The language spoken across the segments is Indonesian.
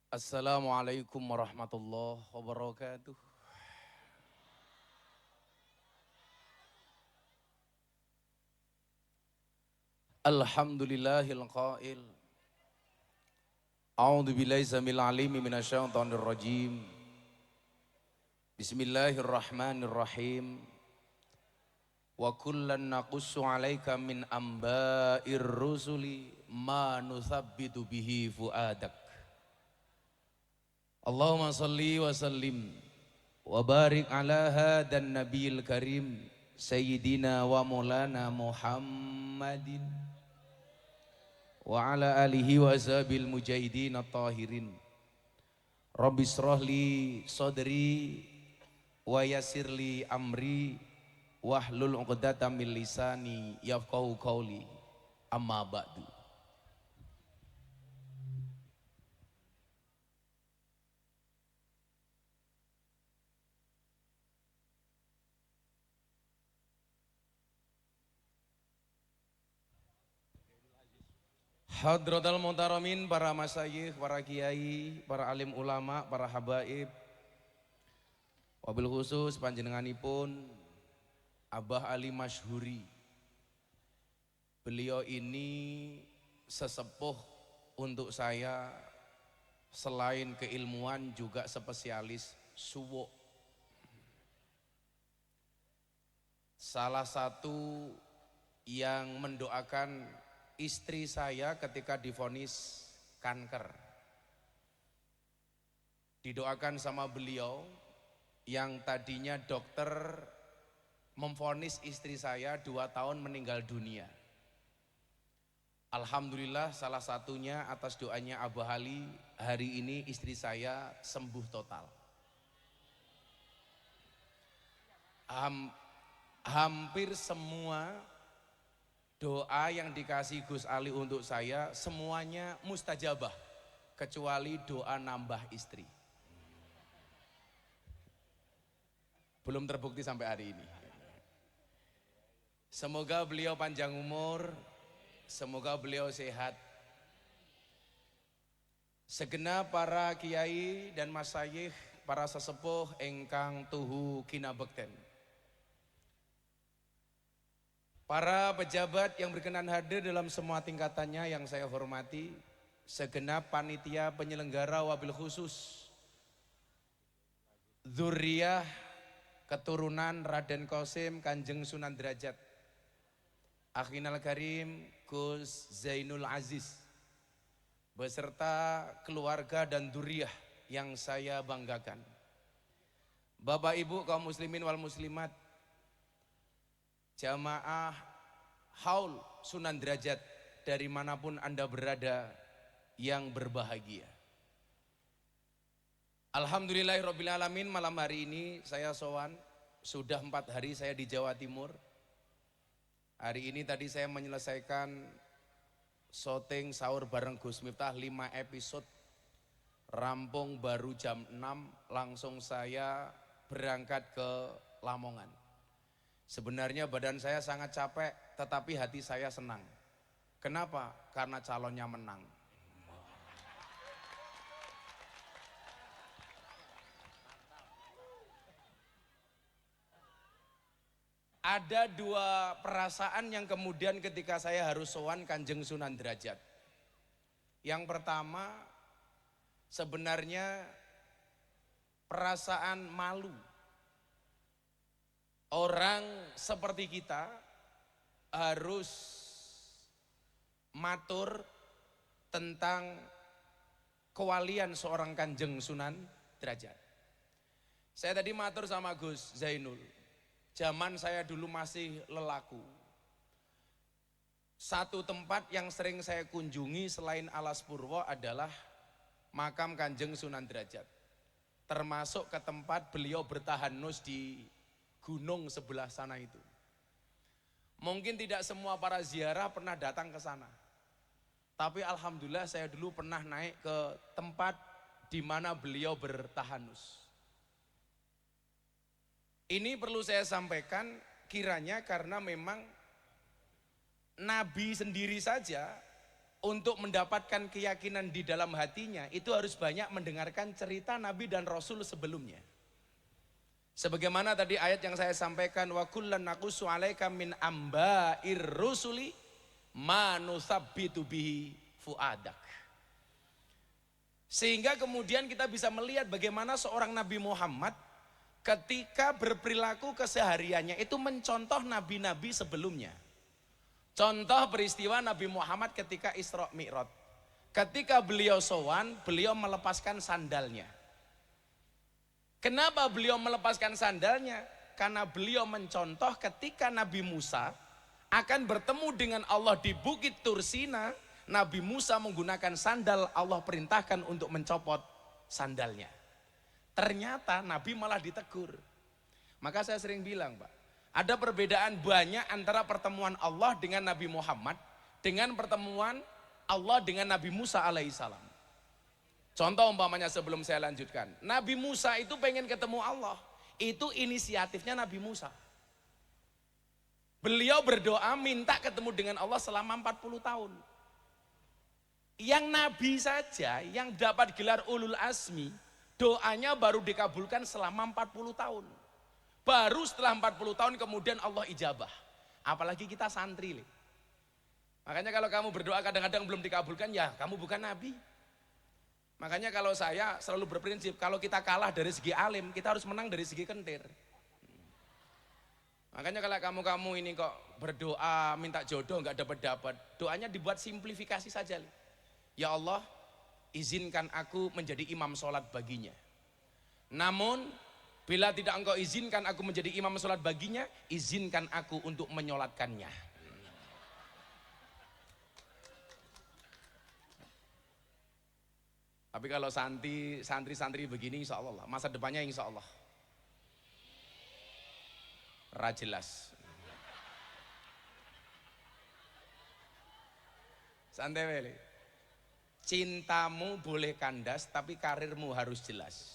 Assalamualaikum warahmatullahi wabarakatuh. Alhamdulillahil qail. A'udzu billahi samil alimi minasyaitonir rajim. Bismillahirrahmanirrahim. Wa kullan naqussu 'alaika min amba'ir rusuli ma nuthabbitu bihi fuadak. Allahumma salli wa sallim wa barik ala hadan nabiyil karim sayyidina wa maulana Muhammadin wa ala alihi wa ashabil mujahidin at-tahirin. Rabbi israh li sadri wa yassirli amri wahlul 'uqdatam min lisani yafqahu qawli. Amma ba'du. Hadratal muhtaramin, para masyayikh, para kiai, para alim ulama, para habaib, wabil khusus panjenenganipun Abah Ali Masyhuri. Beliau ini sesepuh untuk saya, selain keilmuan juga spesialis suwuk. Salah satu yang mendoakan istri saya ketika divonis kanker. Didoakan sama beliau yang tadinya dokter memvonis istri saya 2 tahun meninggal dunia. Alhamdulillah salah satunya atas doanya Abah Ali, hari ini istri saya sembuh total. Hampir semua doa yang dikasih Gus Ali untuk saya semuanya mustajabah, kecuali doa nambah istri. Belum terbukti sampai hari ini. Semoga beliau panjang umur, semoga beliau sehat. Segenap para kiai dan masyayikh, para sesepuh engkang tuhu kinabekten. Para pejabat yang berkenan hadir dalam semua tingkatannya yang saya hormati, segenap panitia penyelenggara wabil khusus dzurriyah keturunan Raden Qasim Kanjeng Sunan Derajat, Akhinal Karim Gus Zainul Aziz, beserta keluarga dan dzurriyah yang saya banggakan. Bapak Ibu kaum muslimin wal muslimat, jamaah haul Sunan Derajat dari manapun Anda berada yang berbahagia. Alhamdulillahirrabbilalamin, malam hari ini saya sowan, sudah 4 hari saya di Jawa Timur. Hari ini tadi saya menyelesaikan syuting sahur bareng Gus Miftah 5 episode, rampung baru jam 6, langsung saya berangkat ke Lamongan. Sebenarnya badan saya sangat capek, tetapi hati saya senang. Kenapa? Karena calonnya menang. Ada 2 perasaan yang kemudian ketika saya harus sowan Kanjeng Sunan Derajat. Yang pertama, sebenarnya perasaan malu. Orang seperti kita harus matur tentang kewalian seorang Kanjeng Sunan Derajat. Saya tadi matur sama Gus Zainul, zaman saya dulu masih lelaku. Satu tempat yang sering saya kunjungi selain Alas Purwo adalah makam Kanjeng Sunan Derajat. Termasuk ke tempat beliau bertahanus di gunung sebelah sana itu. Mungkin tidak semua para ziarah pernah datang ke sana. Tapi alhamdulillah saya dulu pernah naik ke tempat di mana beliau bertahanus. Ini perlu saya sampaikan kiranya karena memang Nabi sendiri saja untuk mendapatkan keyakinan di dalam hatinya, itu harus banyak mendengarkan cerita Nabi dan Rasul sebelumnya. Sebagaimana tadi ayat yang saya sampaikan, wa kullan naqussu 'alaika min amba'ir rusuli ma nusabbitu bihi fuadak. Sehingga kemudian kita bisa melihat bagaimana seorang Nabi Muhammad ketika berperilaku kesehariannya itu mencontoh nabi-nabi sebelumnya. Contoh peristiwa Nabi Muhammad ketika Isra Mi'raj. Ketika beliau sowan, beliau melepaskan sandalnya. Kenapa beliau melepaskan sandalnya? Karena beliau mencontoh ketika Nabi Musa akan bertemu dengan Allah di Bukit Tursina, Nabi Musa menggunakan sandal, Allah perintahkan untuk mencopot sandalnya. Ternyata Nabi malah ditegur. Maka saya sering bilang, Pak, ada perbedaan banyak antara pertemuan Allah dengan Nabi Muhammad dengan pertemuan Allah dengan Nabi Musa alaihissalam. Contoh umpamanya sebelum saya lanjutkan, Nabi Musa itu pengen ketemu Allah, itu inisiatifnya Nabi Musa. Beliau berdoa minta ketemu dengan Allah selama 40 tahun. Yang Nabi saja yang dapat gelar ulul azmi, doanya baru dikabulkan selama 40 tahun. Baru setelah 40 tahun kemudian Allah ijabah. Apalagi kita santri. Makanya kalau kamu berdoa kadang-kadang belum dikabulkan, ya kamu bukan Nabi. Makanya kalau saya selalu berprinsip, kalau kita kalah dari segi alim, kita harus menang dari segi kentir. Makanya kalau kamu ini kok berdoa minta jodoh nggak dapat, doanya dibuat simplifikasi saja. Ya Allah, izinkan aku menjadi imam sholat baginya. Namun bila tidak engkau izinkan aku menjadi imam sholat baginya, izinkan aku untuk menyolatkannya. Tapi kalau santri begini insya Allah, masa depannya insya Allah jelas. Santai wele. Cintamu boleh kandas tapi karirmu harus jelas.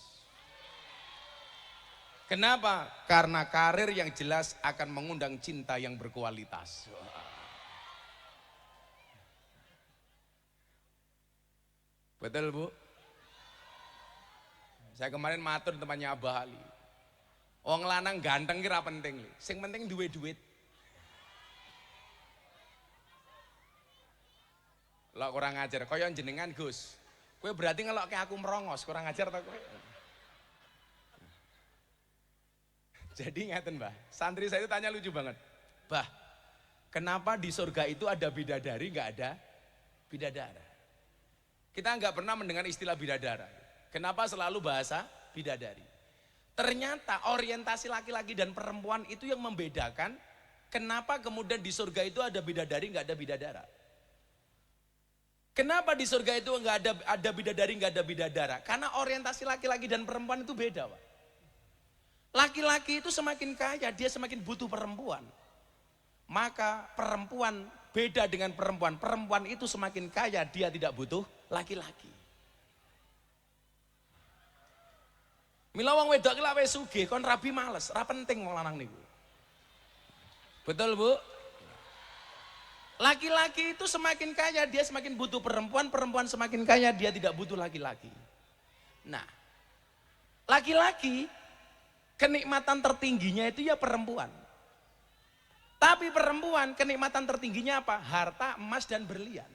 Kenapa? Karena karir yang jelas akan mengundang cinta yang berkualitas. Betul Bu? Saya kemarin matur temannya Abah Ali. Wong lanang ganteng kira penting, sing penting duwe duit. Lah kurang ajar, kaya jenengan Gus. Kowe berarti ngelokke aku merongos, kurang ajar ta kowe. Jadi ngaten, Mbah. Santri saya itu tanya lucu banget. Bah, kenapa di surga itu ada bidadari, nggak ada bidadara? Kita nggak pernah mendengar istilah bidadara. Kenapa selalu bahasa bidadari? Ternyata orientasi laki-laki dan perempuan itu yang membedakan kenapa kemudian di surga itu ada bidadari, nggak ada bidadara. Kenapa di surga itu nggak ada bidadari, nggak ada bidadara? Karena orientasi laki-laki dan perempuan itu beda, Pak. Laki-laki itu semakin kaya, dia semakin butuh perempuan. Maka perempuan beda dengan perempuan. Perempuan itu semakin kaya, dia tidak butuh laki-laki. Mila wong wedok ki lak wis sugih kon rabi males, ra penting wong lanang niku. Betul, Bu? Laki-laki itu semakin kaya, dia semakin butuh perempuan, perempuan semakin kaya, dia tidak butuh laki-laki. Nah, laki-laki kenikmatan tertingginya itu ya perempuan. Tapi perempuan kenikmatan tertingginya apa? Harta, emas, dan berlian.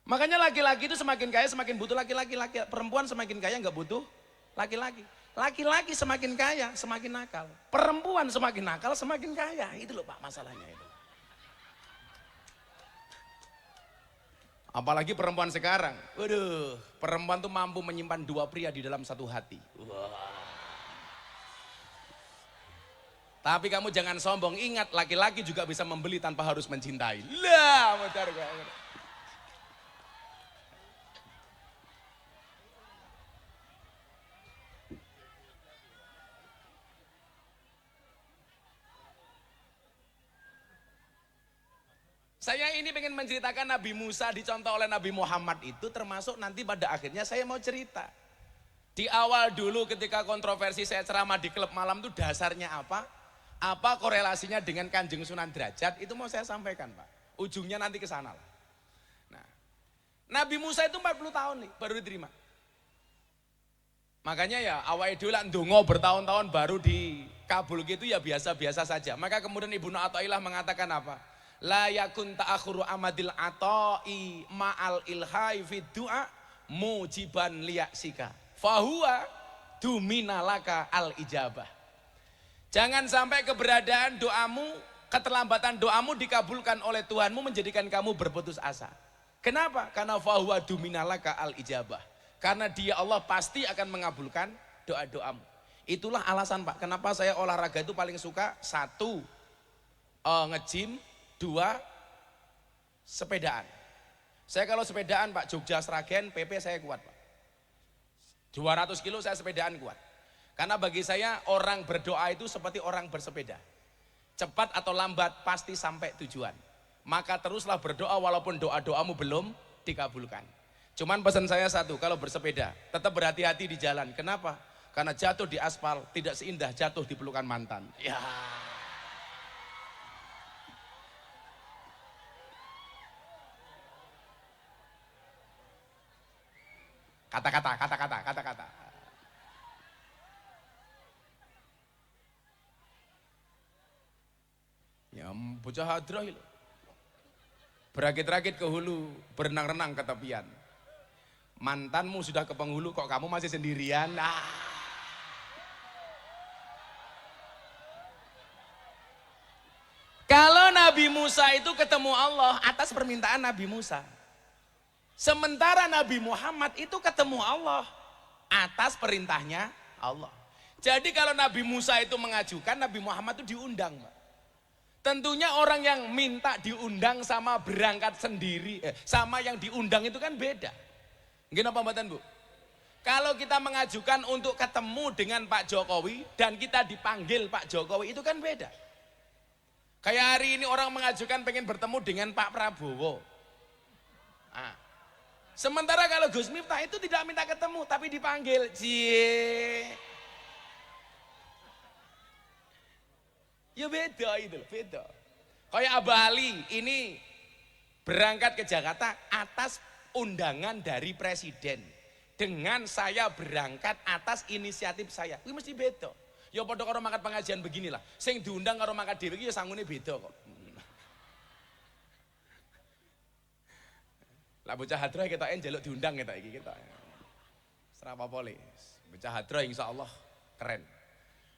Makanya laki-laki itu semakin kaya semakin butuh laki-laki. Perempuan semakin kaya nggak butuh laki-laki. Laki-laki semakin kaya semakin nakal. Perempuan semakin nakal semakin kaya. Itu loh Pak masalahnya itu. Apalagi perempuan sekarang. Waduh, perempuan tuh mampu menyimpan dua pria di dalam satu hati. Wah. Tapi kamu jangan sombong, ingat laki-laki juga bisa membeli tanpa harus mencintai. Lah, modar gue. Saya ini pengen menceritakan Nabi Musa dicontoh oleh Nabi Muhammad itu termasuk nanti pada akhirnya saya mau cerita. Di awal dulu ketika kontroversi saya ceramah di klub malam itu dasarnya apa? Apa korelasinya dengan Kanjeng Sunan Derajat itu mau saya sampaikan Pak. Ujungnya nanti ke sana lah. Nah, Nabi Musa itu 40 tahun nih baru diterima. Makanya ya awake dhewe lak ndonga bertahun-tahun baru dikabul gitu ya biasa-biasa saja. Maka kemudian Ibnu Athaillah mengatakan apa? La yakun ta'akhuru amadil ata'i ma'al ilhai fid du'a mujiban liyaksika. Fahuwa duminalaka al ijabah. Jangan sampai keberadaan doamu, keterlambatan doamu dikabulkan oleh Tuhanmu menjadikan kamu berputus asa. Kenapa? Karena fahuwa duminalaka al ijabah. Karena dia Allah pasti akan mengabulkan doa-doamu. Itulah alasan Pak, kenapa saya olahraga itu paling suka. 1, nge-gym. 2, sepedaan. Saya kalau sepedaan Pak, Jogja Sragen, PP saya kuat Pak. 200 kilo saya sepedaan kuat. Karena bagi saya orang berdoa itu seperti orang bersepeda. Cepat atau lambat pasti sampai tujuan. Maka teruslah berdoa walaupun doa-doamu belum dikabulkan. Cuman pesan saya satu, kalau bersepeda tetap berhati-hati di jalan. Kenapa? Karena jatuh di aspal tidak seindah jatuh di pelukan mantan. Ya. Kata-kata. Ya bocah hadrah itu. Berakit-rakit ke hulu, berenang-renang ke tepian. Mantanmu sudah ke penghulu kok kamu masih sendirian. Kalau Nabi Musa itu ketemu Allah atas permintaan Nabi Musa. Sementara Nabi Muhammad itu ketemu Allah atas perintahnya Allah. Jadi kalau Nabi Musa itu mengajukan, Nabi Muhammad itu diundang. Tentunya orang yang minta diundang sama berangkat sendiri, sama yang diundang itu kan beda. Gini apa mbak Bu? Kalau kita mengajukan untuk ketemu dengan Pak Jokowi dan kita dipanggil Pak Jokowi itu kan beda. Kayak hari ini orang mengajukan pengen bertemu dengan Pak Prabowo. Nah, sementara kalau Gus Miftah itu tidak minta ketemu tapi dipanggil. Cie. Ya beda itu loh, beda. Kayak Abah Ali ini berangkat ke Jakarta atas undangan dari presiden. Dengan saya berangkat atas inisiatif saya. Ini mesti beda. Ya padha karo mangkat pengajian beginilah. Sing diundang karo mangkat dhewe iki ya sangune beda kok. Lah bocah hadroh ketoke njaluk diundang ketok iki ketok. Ora apa-apa le. Bocah hadroh insyaallah keren.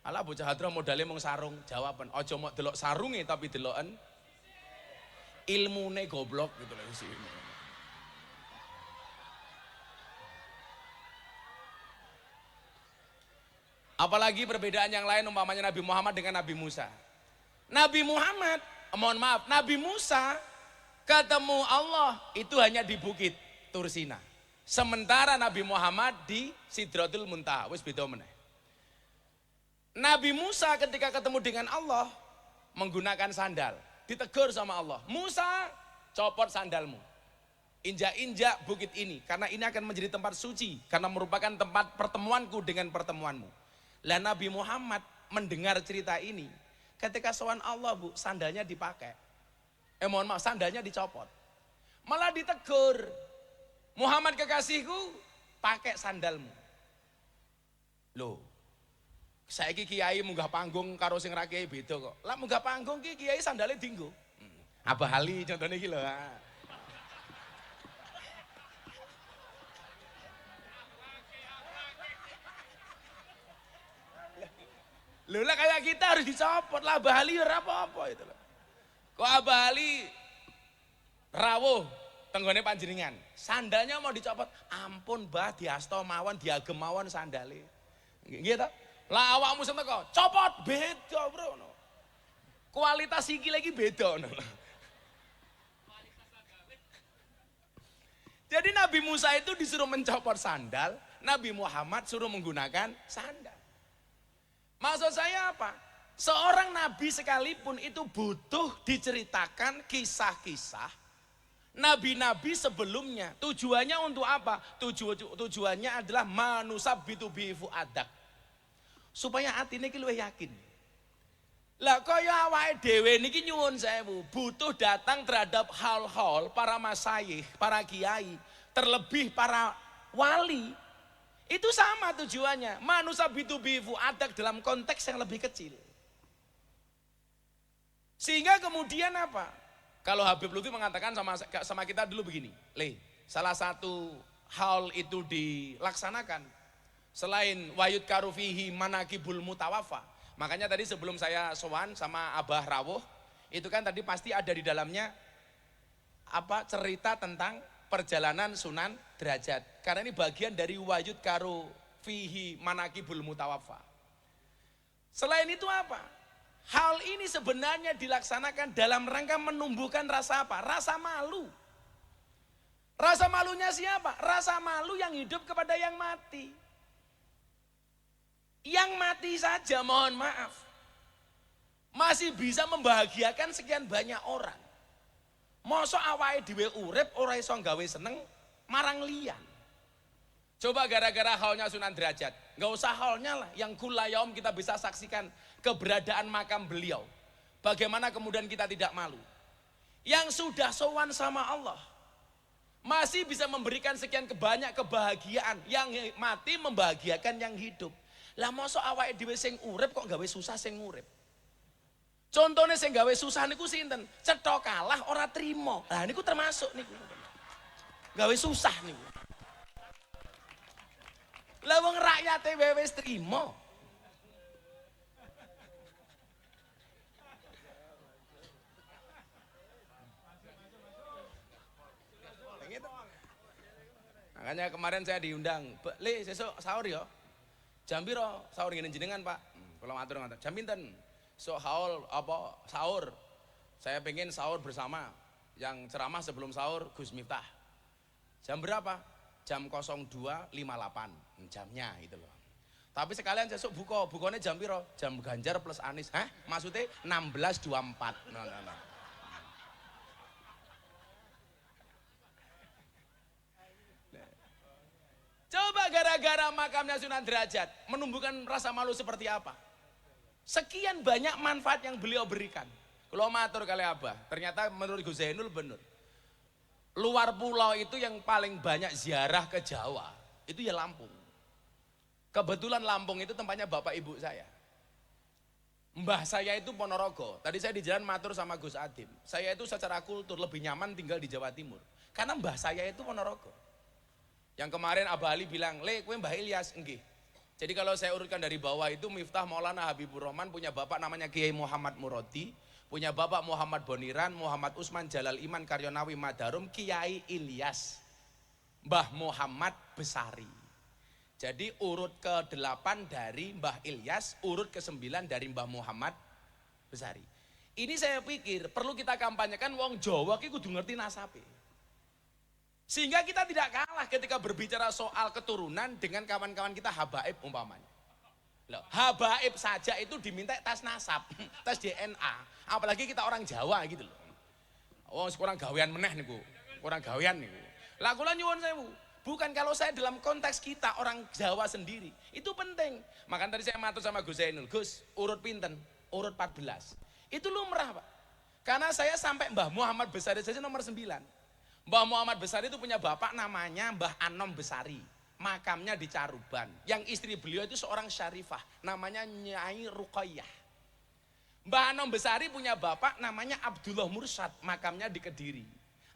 Alah bocah hadroh modalnya mung sarung, jawaban. Aja mau delok sarunge tapi deloken ilmune goblok gitu loh sih. Apalagi perbedaan yang lain umpamanya Nabi Muhammad dengan Nabi Musa. Nabi Muhammad, mohon maaf, Nabi Musa ketemu Allah itu hanya di Bukit Tursina. Sementara Nabi Muhammad di Sidratul Muntaha, wis beda meneh. Nabi Musa ketika ketemu dengan Allah menggunakan sandal, ditegur sama Allah. Musa, copot sandalmu. Injak-injak bukit ini karena ini akan menjadi tempat suci karena merupakan tempat pertemuanku dengan pertemuanmu. Lah Nabi Muhammad mendengar cerita ini, ketika sowan Allah Bu, sandalnya dipakai. Mohon maaf, sandalnya dicopot. Malah ditegur. Muhammad kekasihku, pakai sandalmu. Loh, saiki kiai munggah panggung karo sing ra kiai beda kok. Lah munggah panggung ki kiai sandale dienggo. Abah Ali contohnya iki lho. Loh lah kayak kita harus dicopot lah. Abah Ali ora apa-apa itu loh. Kok Abah Ali rawuh tenggone panjenengan, sandalnya mau dicopot. Ampun Mbah, diasto mawon, diagem mawon sandale. Nggih ta? Lah awakmu sing teko, copot beda, Bro. Kualitas iki lagi beda ngono. Jadi Nabi Musa itu disuruh mencopot sandal, Nabi Muhammad suruh menggunakan sandal. Maksud saya apa? Seorang nabi sekalipun itu butuh diceritakan kisah-kisah nabi-nabi sebelumnya. Tujuannya untuk apa? Tujuannya adalah manusabbitu bi fuadak. Supaya atine ki luwih yakin. Lah kaya awake dhewe niki nyuwun sewu, butuh datang terhadap hal-hal para masyayikh, para kiai, terlebih para wali. Itu sama tujuannya. Manusia bitubifu adak dalam konteks yang lebih kecil. Sehingga kemudian apa? Kalau Habib Lutfi mengatakan sama kita dulu begini, salah satu hal itu dilaksanakan selain wayud karufihi manakibul mutawafa. Makanya tadi sebelum saya sowan sama Abah Rawuh, itu kan tadi pasti ada di dalamnya cerita tentang perjalanan Sunan Derajat. Karena ini bagian dari wayud karufihi manakibul mutawafa. Selain itu apa? Hal ini sebenarnya dilaksanakan dalam rangka menumbuhkan rasa apa? Rasa malu. Rasa malunya siapa? Rasa malu yang hidup kepada yang mati. Yang mati saja mohon maaf. Masih bisa membahagiakan sekian banyak orang. Mosok awake dhewe urip ora iso gawe seneng marang liyan. Coba gara-gara haulnya Sunan Derajat. Enggak usah haulnya lah, yang kulayom kita bisa saksikan keberadaan makam beliau. Bagaimana kemudian kita tidak malu. Yang sudah sowan sama Allah masih bisa memberikan sekian banyak kebahagiaan. Yang mati membahagiakan yang hidup. Lah mosok awake dhewe sing urip kok gawe susah sing urip. Contohnya sing gawe susah niku sinten? Cetha kalah ora trima. Lah niku termasuk niku. Gawe susah niku. Lah wong rakyate wis trima. Makanya kemarin saya diundang, "Le, sesuk sahur ya." Jam piro sahur ngene jenengan, Pak? Kalau matur ngoten. Jam pinten? So haul sahur. Saya pengen sahur bersama. Yang ceramah sebelum sahur Gus Miftah. Jam berapa? Jam 02.58 jamnya gitu loh. Tapi sekalian sesuk bukanya jam piro? Jam Ganjar plus Anies. Hah? Maksudnya 16.24. Nah. Coba gara-gara makamnya Sunan Derajat menumbuhkan rasa malu seperti apa? Sekian banyak manfaat yang beliau berikan. Kalau matur kali Abah, ternyata menurut Gus Zainul benar. Luar pulau itu yang paling banyak ziarah ke Jawa, itu ya Lampung. Kebetulan Lampung itu tempatnya bapak ibu saya. Mbah saya itu Ponorogo. Tadi saya di jalan matur sama Gus Adim. Saya itu secara kultur lebih nyaman tinggal di Jawa Timur. Karena mbah saya itu Ponorogo. Yang kemarin Abah Ali bilang, "Le, kowe Mbah Ilyas." Nggih. Jadi kalau saya urutkan dari bawah itu Miftah Maulana Habibur Rahman punya bapak namanya Kiai Muhammad Murodi, punya bapak Muhammad Boniran, Muhammad Usman Jalal Iman Karyonawi Madarum, Kiai Ilyas, Mbah Muhammad Besari. Jadi urut ke-8 dari Mbah Ilyas, urut ke-9 dari Mbah Muhammad Besari. Ini saya pikir perlu kita kampanyekan wong Jawa ki kudu ngerti nasabe. Sehingga kita tidak kalah ketika berbicara soal keturunan dengan kawan-kawan kita habaib umpamanya. Loh, habaib saja itu diminta tes nasab, tes DNA. Apalagi kita orang Jawa gitu loh. Oh, kurang gawean meneh niku. Kurang gawean niku. Lah kula nyuwun sewu, bukan kalau saya dalam konteks kita orang Jawa sendiri. Itu penting. Makanya tadi saya matur sama Gus Zainul, "Gus, urut pinten?" Urut 14. Itu lumrah, Pak. Karena saya sampai Mbah Muhammad Besari saja nomor 9. Mbah Muhammad Besari itu punya bapak namanya Mbah Anom Besari. Makamnya di Caruban. Yang istri beliau itu seorang syarifah. Namanya Nyai Ruqayyah. Mbah Anom Besari punya bapak namanya Abdullah Mursad. Makamnya di Kediri.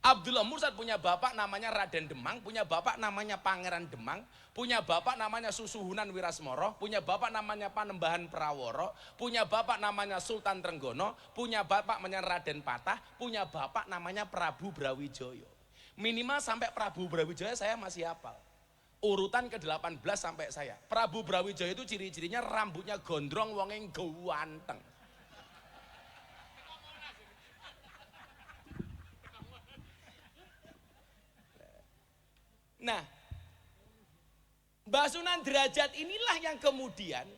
Abdullah Mursad punya bapak namanya Raden Demang. Punya bapak namanya Pangeran Demang. Punya bapak namanya Susuhunan Wirasmoro. Punya bapak namanya Panembahan Praworo. Punya bapak namanya Sultan Trenggono. Punya bapak namanya Raden Patah. Punya bapak namanya Prabu Brawijaya. Minimal sampai Prabu Brawijaya saya masih hafal. Urutan ke-18 sampai saya. Prabu Brawijaya itu ciri-cirinya rambutnya gondrong, wongeng ganteng. Nah, Mbah Sunan Derajat inilah yang kemudian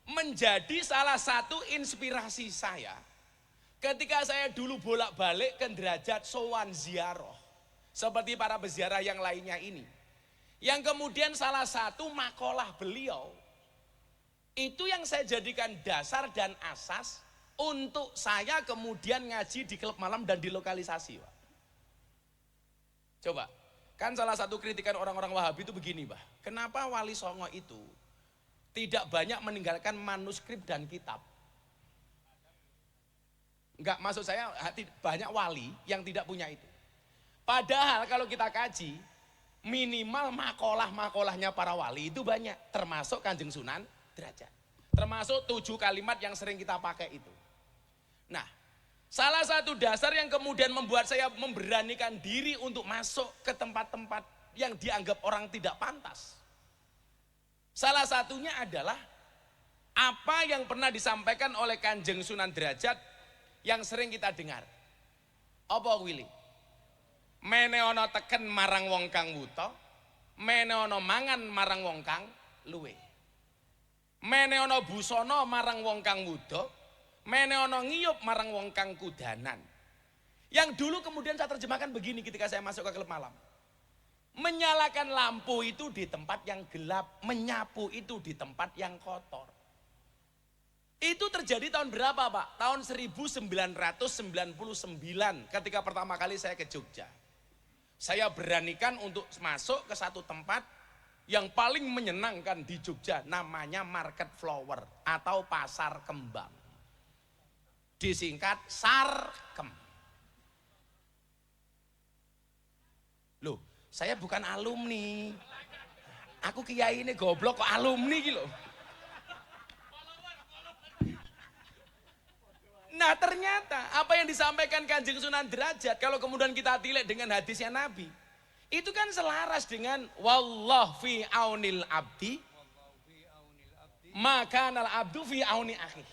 menjadi salah satu inspirasi saya ketika saya dulu bolak-balik ke Derajat sowan ziarah. Seperti para peziarah yang lainnya ini. Yang kemudian salah satu makalah beliau itu yang saya jadikan dasar dan asas untuk saya kemudian ngaji di klub malam dan di lokalisasi, Pak. Coba, kan salah satu kritikan orang-orang Wahabi itu begini, Pak. Kenapa Wali Songo itu tidak banyak meninggalkan manuskrip dan kitab? Enggak, maksud saya banyak wali yang tidak punya itu. Padahal kalau kita kaji, minimal makalah-makalahnya para wali itu banyak, termasuk Kanjeng Sunan Derajat. Termasuk 7 kalimat yang sering kita pakai itu. Nah, salah satu dasar yang kemudian membuat saya memberanikan diri untuk masuk ke tempat-tempat yang dianggap orang tidak pantas. Salah satunya adalah apa yang pernah disampaikan oleh Kanjeng Sunan Derajat yang sering kita dengar. Apa Willy? Mene ono teken marang wong kang wuta, mene ono mangan marang wong kang luwe. Mene ono busana marang wong kang wuda, mene ono ngiyup marang wong kang kudanan. Yang dulu kemudian saya terjemahkan begini ketika saya masuk ke klub malam. Menyalakan lampu itu di tempat yang gelap, menyapu itu di tempat yang kotor. Itu terjadi tahun berapa, Pak? Tahun 1999 ketika pertama kali saya ke Jogja. Saya beranikan untuk masuk ke satu tempat yang paling menyenangkan di Jogja, namanya Market Flower atau Pasar Kembang. Disingkat Sarkem. Loh, saya bukan alumni. Aku kiai ini goblok kok alumni gitu. Nah ternyata apa yang disampaikan Kanjeng Sunan Derajat kalau kemudian kita tilik dengan hadisnya Nabi, itu kan selaras dengan wallah fi aunil abdi maka nal abdu fi auni akhi.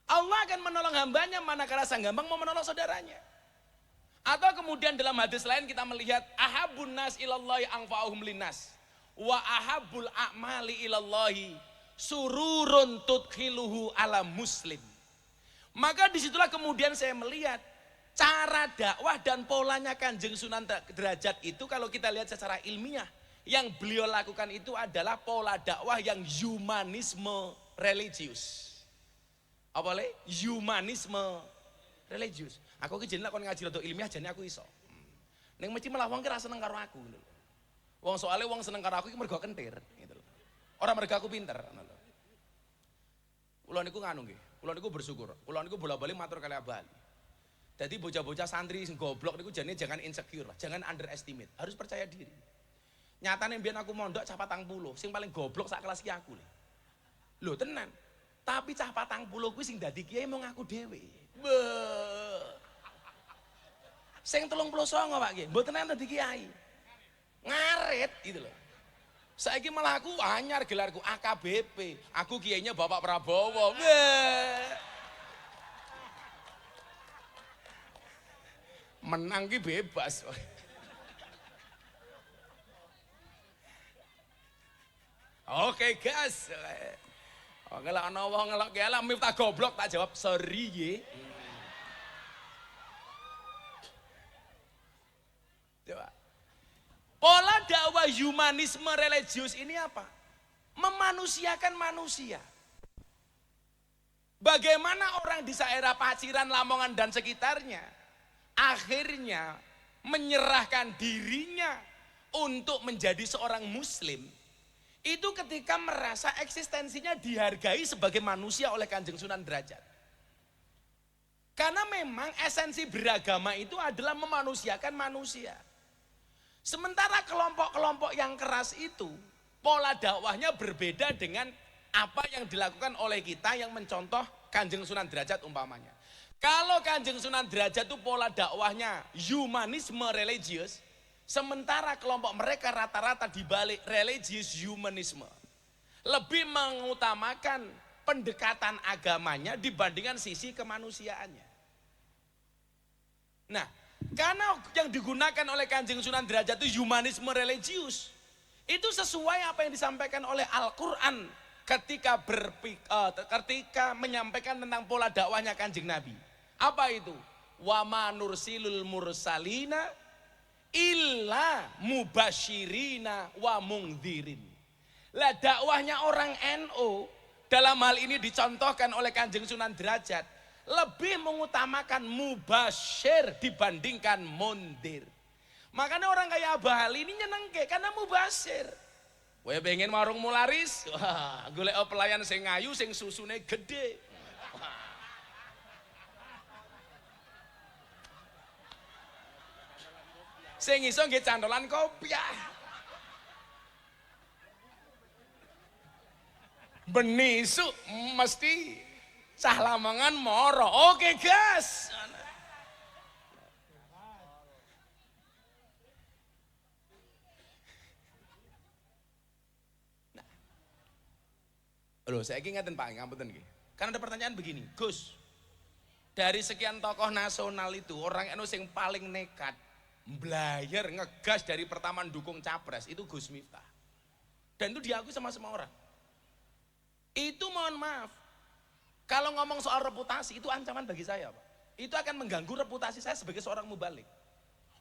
Allah akan menolong hambanya manakala sang hamba mau menolong saudaranya. Atau kemudian dalam hadis lain kita melihat ahabun nas ilallahi anfa'uhum linnas wa ahabul a'mali ilallahi sururun tudkhiluhu ala muslim. Maka disitulah kemudian saya melihat cara dakwah dan polanya Kanjeng Sunan Derajat itu kalau kita lihat secara ilmiah, yang beliau lakukan itu adalah pola dakwah yang humanisme religius. Apa le? Humanisme religius. Aku ki jeneng kon ngaji rada ilmiah jane aku iso. Ning mesti malah wong ki ra seneng karo aku ngono lho. Wong soalé wong seneng karo aku ki mergo kentir gitu lho. Ora mergo aku pinter ngono lho. Kula niku nganu nggih. Kula niku bersyukur. Kula niku bola-bali matur kali Abah. Jadi bocah-bocah santri sing goblok niku jane jangan insecure, jangan underestimate, harus percaya diri. Nyatane mbiyen aku mondok cah 40, sing paling goblok sak kelas ki aku lho. Lho tenan. Tapi cah 40 kuwi sing dadi kiai mau ngaku dhewe. Sing 39 Pak nggih, mboten enten dadi kiai. Ngarit gitu loh. Saiki malah aku anyar gelarku AKBP. Aku kiainya Bapak Prabowo. Menang ki bebas. Oke guys. Ngelak ana wong ngelak ki ala Miftah goblok tak jawab sorry ye. Coba. Pola dakwah humanisme religius ini apa? Memanusiakan manusia. Bagaimana orang di daerah Paciran, Lamongan dan sekitarnya akhirnya menyerahkan dirinya untuk menjadi seorang muslim. Itu ketika merasa eksistensinya dihargai sebagai manusia oleh Kanjeng Sunan Derajat. Karena memang esensi beragama itu adalah memanusiakan manusia. Sementara kelompok-kelompok yang keras itu, pola dakwahnya berbeda dengan apa yang dilakukan oleh kita yang mencontoh Kanjeng Sunan Derajat umpamanya. Kalau Kanjeng Sunan Derajat itu pola dakwahnya humanisme religius, sementara kelompok mereka rata-rata dibalik religius humanisme. Lebih mengutamakan pendekatan agamanya dibandingkan sisi kemanusiaannya. Nah, karena yang digunakan oleh Kanjeng Sunan Derajat itu humanisme religius, itu sesuai apa yang disampaikan oleh Al-Quran ketika menyampaikan tentang pola dakwahnya Kanjeng Nabi. Apa itu? Wa ma nursilul mursalina illa mubasyirina wa mungdzirin. Lah dakwahnya orang NU dalam hal ini dicontohkan oleh Kanjeng Sunan Derajat, lebih mengutamakan mubasyir dibandingkan mundir. Makanya orang kayak Abah Ali ini nyenengke karena mubasyir. Kowe pengen warungmu laris? Wah, golek pelayan sing ayu sing susune gede. Sing iso nggih candolan kopiah. Benisu mesti cah Lamongan moro. Oke, gas. Nah. Loh, saya ingatkan Pak, ngapunten nggih. Kan ada pertanyaan begini, Gus. Dari sekian tokoh nasional itu, orang anu sing paling nekat belajar ngegas dari pertama dukung capres itu Gus Miftah. Dan itu diakui sama semua orang. Itu mohon maaf, kalau ngomong soal reputasi itu ancaman bagi saya Pak. Itu akan mengganggu reputasi saya sebagai seorang mubalik.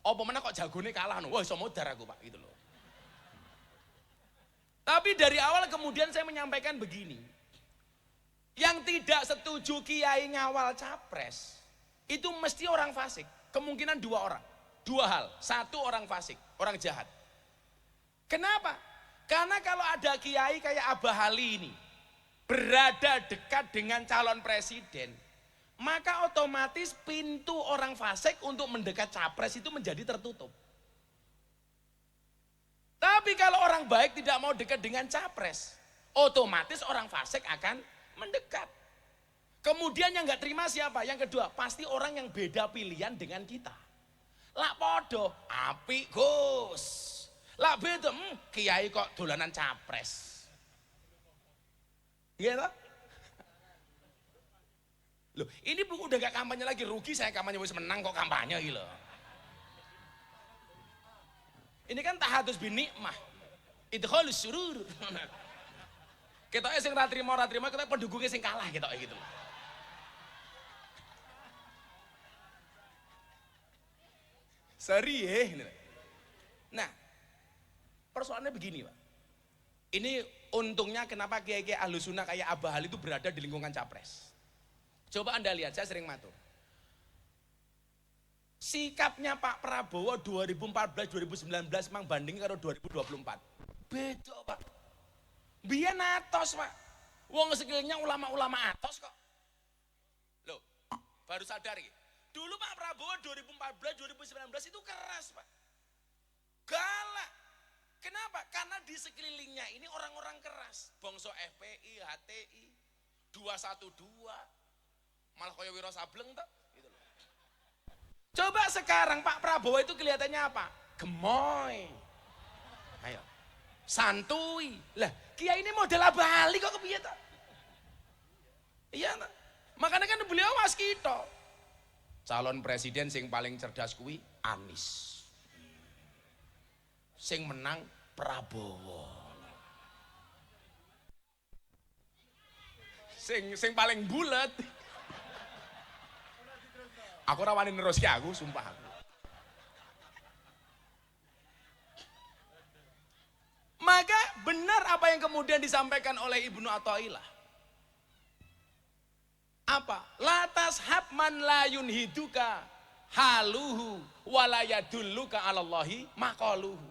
Apa mana kok jagone kalah, wah iso modar aku Pak gitu loh. Tapi dari awal kemudian saya menyampaikan begini, yang tidak setuju kiai ngawal capres itu mesti orang fasik. Kemungkinan dua hal. Satu, orang fasik, orang jahat. Kenapa? Karena kalau ada kiai kayak Abah Ali ini berada dekat dengan calon presiden, maka otomatis pintu orang fasik untuk mendekat capres itu menjadi tertutup. Tapi kalau orang baik tidak mau dekat dengan capres, otomatis orang fasik akan mendekat. Kemudian yang nggak terima siapa? Yang kedua, pasti orang yang beda pilihan dengan kita. Lak podo, apik Gus. Lak beda, kiai kok dolanan capres. Gitu? Loh, ini udah gak kampanye lagi, rugi saya kampanye wis menang kok kampanye gitu. Ini kan tahadus bin nikmah. Idkhalus surur. Ketoke sing ra trimo, ketoke pendukungnya sing kalah ketoke gitu. Seri Nah, persoalannya begini Pak. Ini untungnya kenapa kiai-kiai Ahlus Sunnah kayak Abah Ali itu berada di lingkungan capres. Coba Anda lihat, saya sering matur. Sikapnya Pak Prabowo 2014-2019 memang banding karo 2024. Beda Pak. Biyen atos Pak. Wong sekeliling ulama-ulama atos kok. Loh, baru sadar gitu. Dulu Pak Prabowo 2014-2019 itu keras Pak. Galak. Kenapa? Karena di sekelilingnya ini orang-orang keras. Bangsa FPI, HTI, 212. Malah kaya Wiro Sableng tak? Gitu loh. Coba sekarang Pak Prabowo itu kelihatannya apa? Gemoy. Ayo. Santuy. Lah, kiai ini model Abah Ali kok kepiye tak? Iya tak? Makanya kan beliau mas kita. Calon presiden sing paling cerdas kuwi Anies. Sing menang Prabowo. Sing paling bulat. Aku rawani neruski aku, sumpah aku. Maka benar apa yang kemudian disampaikan oleh Ibnu Athaillah. Apa? Latas habman la yunhiduka haluhu walayadulluka alallahi maqaluhu.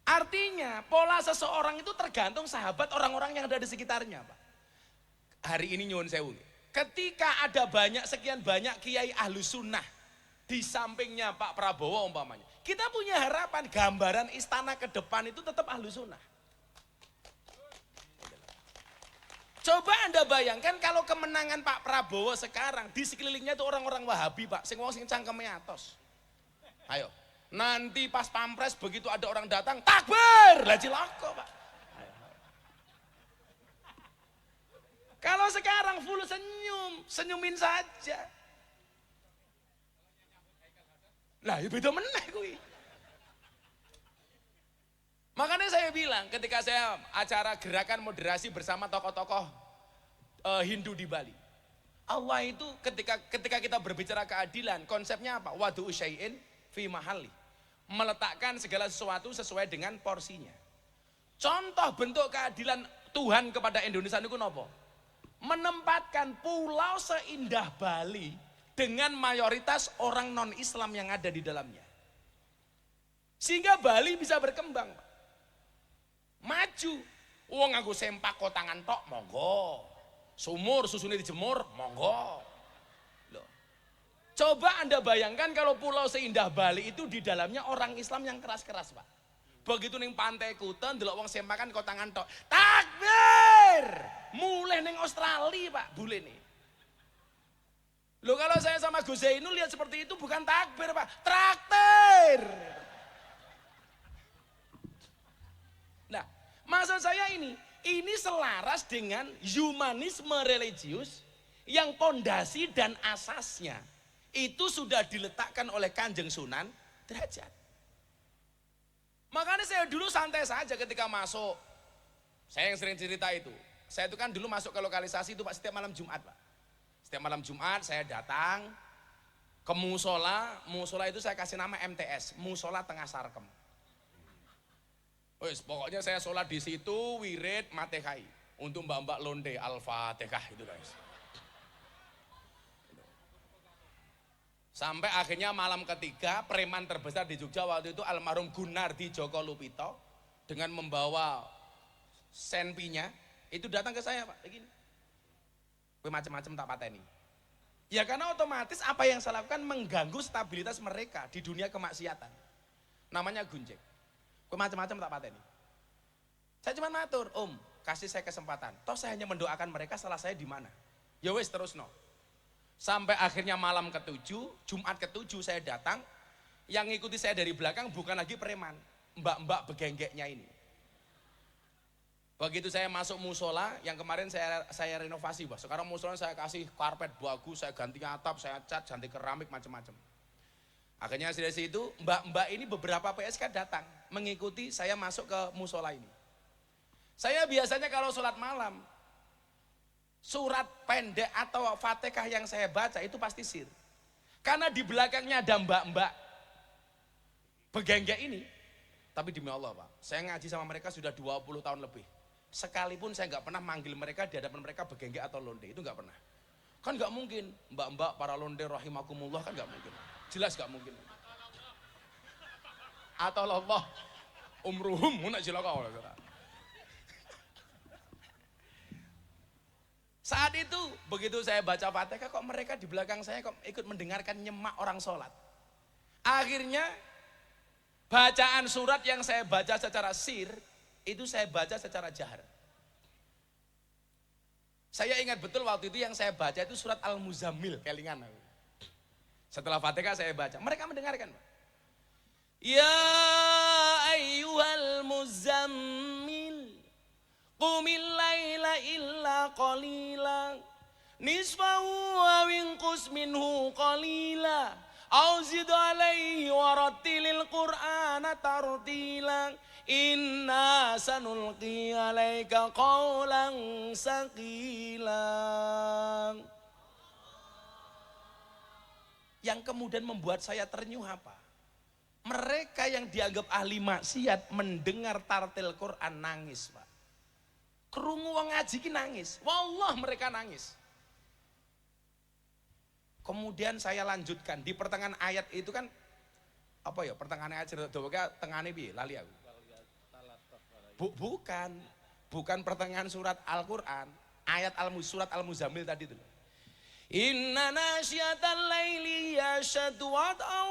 Artinya pola seseorang itu tergantung sahabat orang-orang yang ada di sekitarnya Pak. Hari ini nyuwun sewu. Ketika ada sekian banyak kiai Ahlus Sunnah di sampingnya Pak Prabowo umpamanya, kita punya harapan gambaran istana ke depan itu tetap Ahlus Sunnah. Coba Anda bayangkan kalau kemenangan Pak Prabowo sekarang di sekelilingnya itu orang-orang Wahabi Pak, sing cangkeme atos. Ayo, nanti pas pampres begitu ada orang datang, takbir, lah cilaka Pak. Kalau sekarang full senyumin saja. Lah, ya beda meneh kuwi. Makanya saya bilang ketika saya acara gerakan moderasi bersama tokoh-tokoh Hindu di Bali. Allah itu ketika kita berbicara keadilan, konsepnya apa? Wadu syai'in fi mahalli. Meletakkan segala sesuatu sesuai dengan porsinya. Contoh bentuk keadilan Tuhan kepada Indonesia niku napa? Menempatkan pulau seindah Bali dengan mayoritas orang non-Islam yang ada di dalamnya. Sehingga Bali bisa berkembang. Maju. Wong nganggo sempak kotangan tok monggo. Sumur susune dijemur monggo. Loh. Coba Anda bayangkan kalau pulau seindah Bali itu di dalamnya orang Islam yang keras-keras, Pak. Begitu ning Pantai Kuta ndelok wong sempakan kotangan tok. Takbir! Mulai ning Australia, Pak, bule nih. Loh kalau saya sama Gus Zainul lihat seperti itu bukan takbir, Pak, traktir. Nah, maksud saya ini selaras dengan humanisme religius yang pondasi dan asasnya itu sudah diletakkan oleh Kanjeng Sunan Derajat. Makanya saya dulu santai saja ketika masuk. Saya yang sering cerita itu. Saya itu kan dulu masuk ke lokalisasi itu Pak setiap malam Jumat, Pak. Setiap malam Jumat saya datang ke musola itu saya kasih nama MTS, Musola Tengah Sarkem. Wes, pokoknya saya sholat di situ, wirid, matehai untuk mbak-mbak londe, Al-Fatihah itu guys. Sampai akhirnya malam ketiga preman terbesar di Jogja waktu itu almarhum Gunardi Joko Lupito dengan membawa senpinya itu datang ke saya, Pak, begini. Macam-macam tak pateni. Ya karena otomatis apa yang saya lakukan mengganggu stabilitas mereka di dunia kemaksiatan. Namanya gunjek. Macam-macam tak pateni. Saya cuma matur, Om, kasih saya kesempatan. Toh saya hanya mendoakan mereka, salah saya di mana? Ya wes terus no. Sampai akhirnya malam ke-7, Jumat ke-7 saya datang, yang ngikuti saya dari belakang bukan lagi preman, mbak-mbak begenggeknya ini. Begitu saya masuk musola, yang kemarin saya renovasi, Pak. Sekarang musola saya kasih karpet bagus, saya ganti atap, saya cat, ganti keramik, macam-macam. Akhirnya dari situ, mbak-mbak ini beberapa PSK datang, mengikuti saya masuk ke musola ini. Saya biasanya kalau sholat malam, surat pendek atau Fatihah yang saya baca itu pasti sir. Karena di belakangnya ada mbak-mbak begenggek ini. Tapi demi Allah, Pak, saya ngaji sama mereka sudah 20 tahun lebih. Sekalipun saya nggak pernah manggil mereka di hadapan mereka begenggek atau londe, itu nggak pernah. Kan nggak mungkin, mbak-mbak para londe rahimakumullah kan nggak mungkin. Jelas nggak mungkin. Atau Allah umruhum munak jilaka. Saat itu begitu saya baca Fatihah kok mereka di belakang saya kok ikut mendengarkan nyemak orang sholat. Akhirnya bacaan surat yang saya baca secara sir itu saya baca secara jahar. Saya ingat betul waktu itu yang saya baca itu surat Al-Muzammil kelingan. Setelah Fatihah saya baca, mereka mendengarkan. Ya ayyuhal muzammil qumil laila illa qalila nisfahu wa winqus minhu qalila au zid alaihi warattilil qur'ana tartila inna sanulqi alaika qawlan saqila. Yang kemudian membuat saya ternyuh apa? Mereka yang dianggap ahli maksiat mendengar tartil Quran nangis, Pak. Krungu wong ngaji ki nangis. Wallah mereka nangis. Kemudian saya lanjutkan di pertengahan ayat itu kan apa ya? Pertengahan ayat cerita tengahane piye? Lali aku. Bukan pertengahan surat Al-Qur'an, ayat surat Al-Muzammil tadi itu. Inna nasyatal laili yashadu wat'aw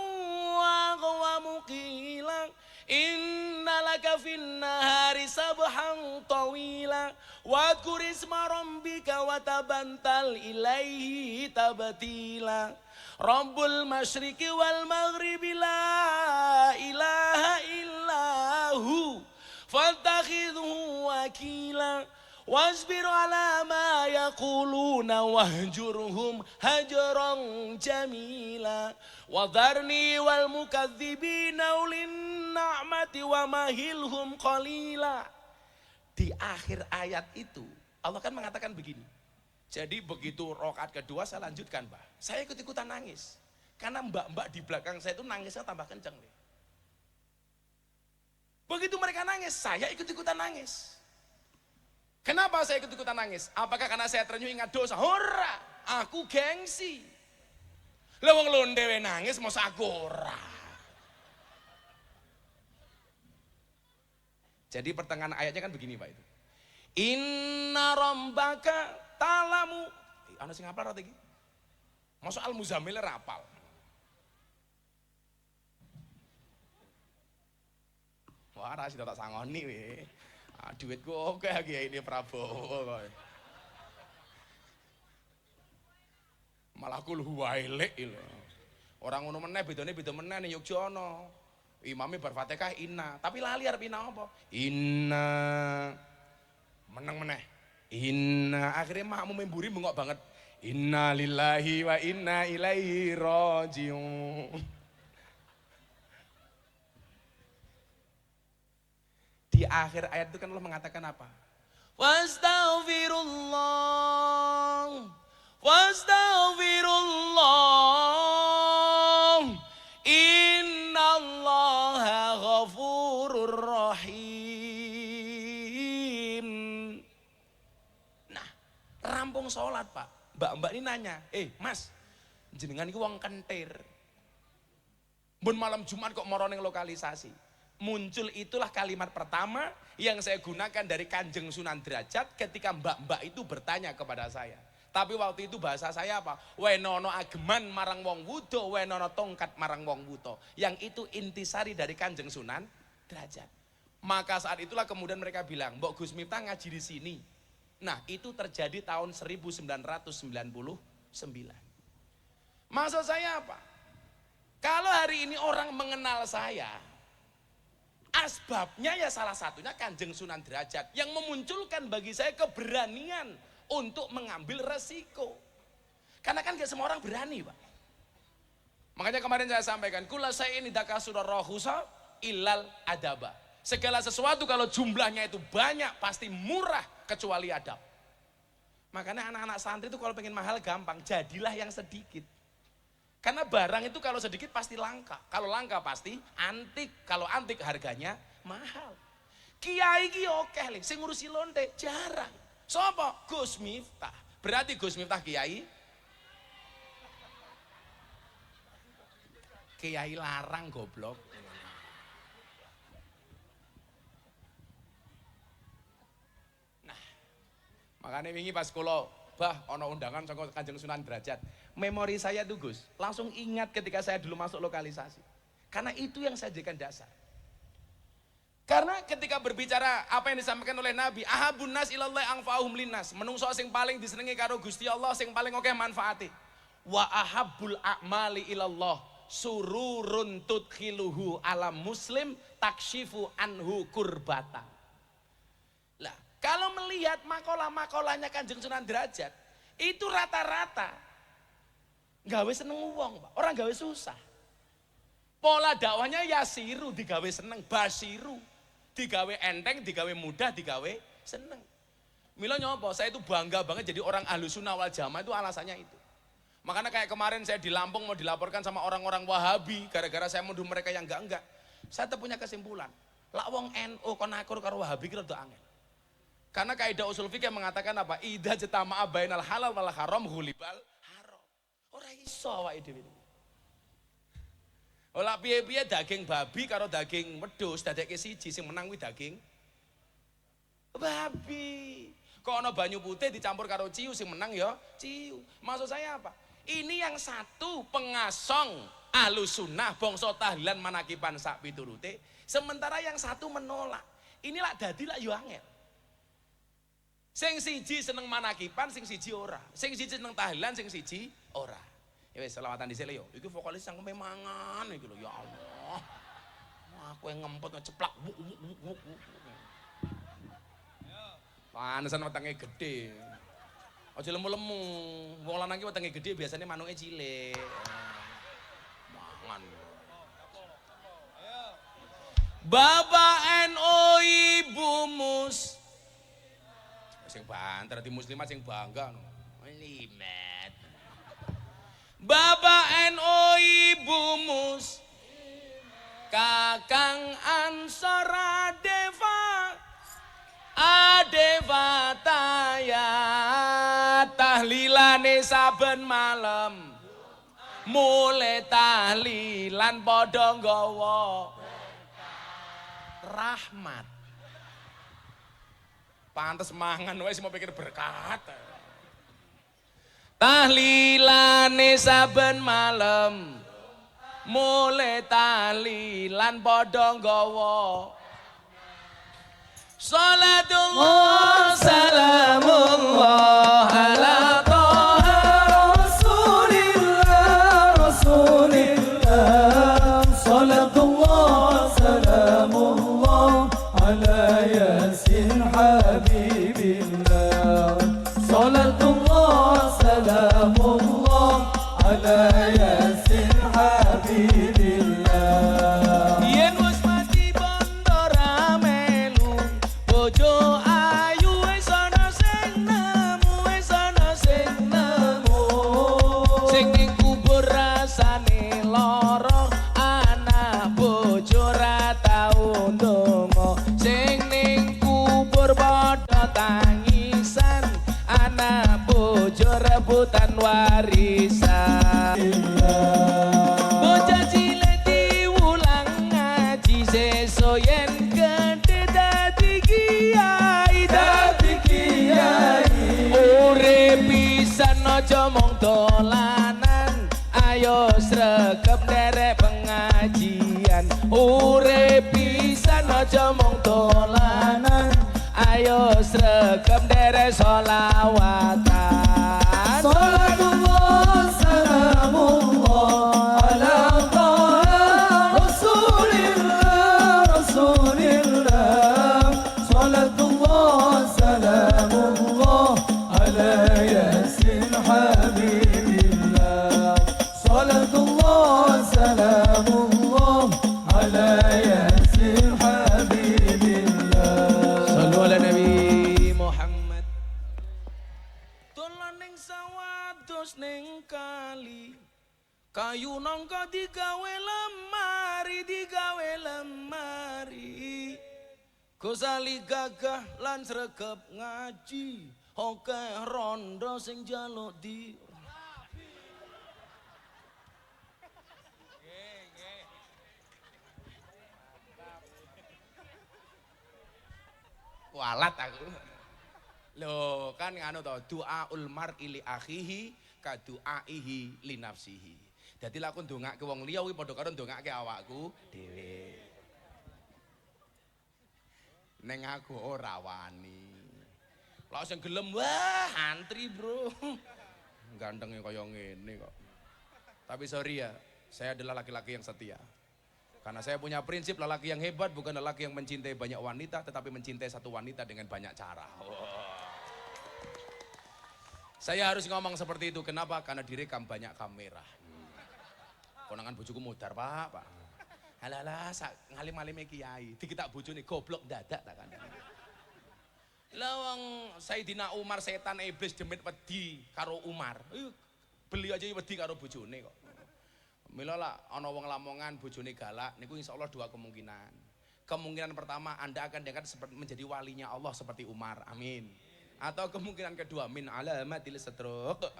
wa qawamu qila inna laka fin nahari sabhan tawila wadhkur isma rabbika wa tabantal ilaihi tabtila Rabbul masyriqi wal maghribi la ilaha illahu fattakhidhu wakila wasbir ala ma yaquluna wahjurhum hajran jamila wadharni wal mukadzibina ulin na'mati wa mahilhum qalila. Di akhir ayat itu Allah kan mengatakan begini. Jadi begitu rakaat kedua saya lanjutkan, Pak. Saya ikut-ikutan nangis. Karena mbak-mbak di belakang saya itu nangisnya tambah kencang nih. Begitu mereka nangis, saya ikut-ikutan nangis. Kenapa saya ikut-ikutan nangis? Apakah karena saya ternyuh ingat dosa? Ora, aku gengsi. Lah wong londe we nangis mos aku ora. Jadi pertengahan ayatnya kan begini Pak itu. Inna rabbaka talamu. Ana sing hafal ora iki? Masuk Al-Muzammil rapal. Wah, ra sida tak sangoni we. Duitku oke Kiai ini Prabowo kok. Malah kul huwailek lho. Orang ngono meneh bedane beda meneh ning Yogya ana. Imame bar Fatihah inna, tapi lali arep inna apa? Inna meneng meneh. Inna akhirnya makmum mburi bengok banget. Inna lillahi wa inna ilaihi rajiun. Di akhir ayat itu kan Allah mengatakan apa? Wastaghfirullah, wastaghfirullah, innallaha ghafurur rahim. Nah, rampung sholat Pak, mbak-mbak ini nanya, Mas, jenengan iki wong kentir. Mun malam Jumat kok moro ning lokalisasi. Muncul itulah kalimat pertama yang saya gunakan dari Kanjeng Sunan Derajat ketika mbak-mbak itu bertanya kepada saya. Tapi waktu itu bahasa saya apa? Wenono ageman marang wong wudo, wenono tongkat marang wong wuto. Yang itu intisari dari Kanjeng Sunan Derajat. Maka saat itulah kemudian mereka bilang, Mbok Gus Miftah ngaji di sini. Nah, itu terjadi tahun 1999. Maksud saya apa? Kalau hari ini orang mengenal saya, asbabnya ya salah satunya Kanjeng Sunan Derajat yang memunculkan bagi saya keberanian untuk mengambil resiko. Karena kan gak semua orang berani Pak. Makanya kemarin saya sampaikan, kula saya ini dakasura rohusa ilal adaba. Segala sesuatu kalau jumlahnya itu banyak pasti murah kecuali adab. Makanya anak-anak santri itu kalau pengen mahal gampang, jadilah yang sedikit. Karena barang itu kalau sedikit pasti langka. Kalau langka pasti antik. Kalau antik harganya mahal. Kiai ki oke lho, sing ngurusi lonte jarang. Sopo? Gus Miftah. Berarti Gus Miftah kiai. Kiai larang goblok. Nah, makanya wingi pas kula bah ono undangan saka Kanjeng Sunan Derajat. Memori saya tuh Gus, langsung ingat ketika saya dulu masuk lokalisasi. Karena itu yang saya jadikan dasar. Karena ketika berbicara apa yang disampaikan oleh Nabi, ahabun nas ilallah angfa'uhum linnas, menungso sing paling disenengi karo Gusti Allah, sing paling oke manfaati. Wa ahabbul a'mali ilallah sururun tudkhiluhu ala muslim takshifu anhu kurbata. Lah, kalau melihat makalah-makalahnya Kanjeng Sunan Derajat, itu rata-rata gawe seneng wong, Pak. Orang gawe susah. Pola dakwahnya yasiru digawe seneng, basiru digawe enteng, digawe mudah, digawe seneng. Mila nyopo, saya itu bangga banget jadi orang Ahlussunnah wal Jamaah itu alasannya itu. Makanya kayak kemarin saya di Lampung mau dilaporkan sama orang-orang Wahabi gara-gara saya menuduh mereka yang enggak. Saya tuh punya kesimpulan, lak wong NU kon akur karo Wahabi ki rada angel. Karena kaidah usul fikih mengatakan apa? Idza jatama'a bainal halal wal haram hulibal haram. Ora iso awake dhewe. Ola piye-piye daging babi karo daging wedhus dadekke siji, sing menang kuwi daging babi. Kok ana banyu putih dicampur karo ciu, sing menang ya ciu. Maksud saya apa? Ini yang satu pengasong Ahlussunnah bangsa tahlilan manakiban sak piturute, sementara yang satu menolak. Inilah dadi lak yo angel. Sing siji seneng manakiban, sing siji ora. Sing siji seneng tahlilan, sing siji ora. Ya wis selawatan dhisik yo. Iki vokalis sang memangan iki lho ya Allah. Aku yang ngempet ngeceplak. Panesan wetenge gedhe. Aja lemu-lemu. Wong lanang iki wetenge gedhe biasanya manuke cilik. Mangan. Bapak NU Ibu Mus. Sing banter di muslimat sing bangga. Limet. Bapak NU Ibu Mus, Kakang Ansor Adeva ayat tahlilane saben malam mulai tahlilan padha nggawa rahmat. Pantes mangan wis mau pikir berkat. Tahlilane saben malam mulai tahlilan padha nggawa salatullah salamullah ala taha rasulillah rasulillah salatullah salamullah ala yasin habibillah salatullah salamullah ala yasin habibillah. Yen wis mati bondo ramelu bojo ayu wis ana sing nemu wis ana sing nemu sing ning kubur rasane lara anak bojo ra tau ndonga sing ning kubur padha tangisan anak bojo rebutan warisan. Bocah cilik diulang ngaji sesuk yen gedhe dadi kiai urip pisan aja mung dolanan ayo sregep nderek pengajian urip pisan aja mung dolanan ayo sregep nderek sholawatan. Salatullah salamullah ala taha rasulillah rasulillah salatullah salamullah ala yasin habibillah salatullah salamullah ala yasin habibillah. Sallu ala nabi Muhammad. Dolan ning sawah dos ning kali kayu nangka digawe lemari Gosali gagah lan sregep ngaji oke rondo sing jaluk di walat aku. Loh kan nganu to doaul mar'i li akhihi ka duaihi li nafsihi. Dadi lek aku ndongake wong liya kuwi padha karo ndongake awakku dhewe. Neng aku ora wani. Lah sing gelem wah antri, Bro. Gantengnya kaya ngene kok. Tapi sorry ya, saya adalah laki-laki yang setia. Karena saya punya prinsip lelaki yang hebat bukan lelaki yang mencintai banyak wanita tetapi mencintai satu wanita dengan banyak cara. Saya harus ngomong seperti itu. Kenapa? Karena direkam banyak kamera. Konangan bojoku mudar, Pak. Halalah, ngalim-alime kiai. Dikitak bojone goblok dadak tak kan. Lawang Sayyidina Umar setan iblis demit wedi karo Umar. Beli aja wedi karo bojone kok. Mila lah ana wong lamongan bojone galak niku insyaallah dua kemungkinan. Kemungkinan pertama Anda akan diangkat menjadi walinya Allah seperti Umar. Amin. Atau kemungkinan kedua min alamatil stroke.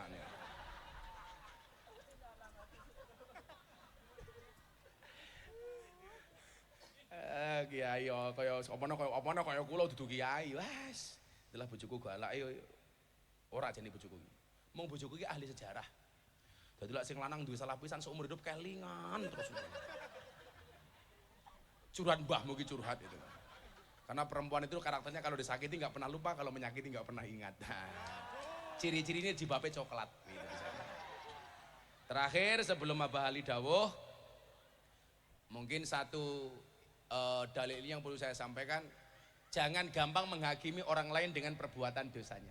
Kiai kaya apa kaya kula dudu kiai. Wes, delah bojoku galak ora jane bojoku iki. Mung bojoku iki ahli sejarah. Dadi lek sing lanang duwe salah pisan seumur hidup kelingan terus. Curhat mbahmu ki curhat itu. Karena perempuan itu karakternya kalau disakiti nggak pernah lupa, kalau menyakiti nggak pernah ingat. Ciri-cirinya jibape coklat. Gitu. Terakhir sebelum Abah Ali dawuh, mungkin satu dalil yang perlu saya sampaikan, jangan gampang menghakimi orang lain dengan perbuatan dosanya.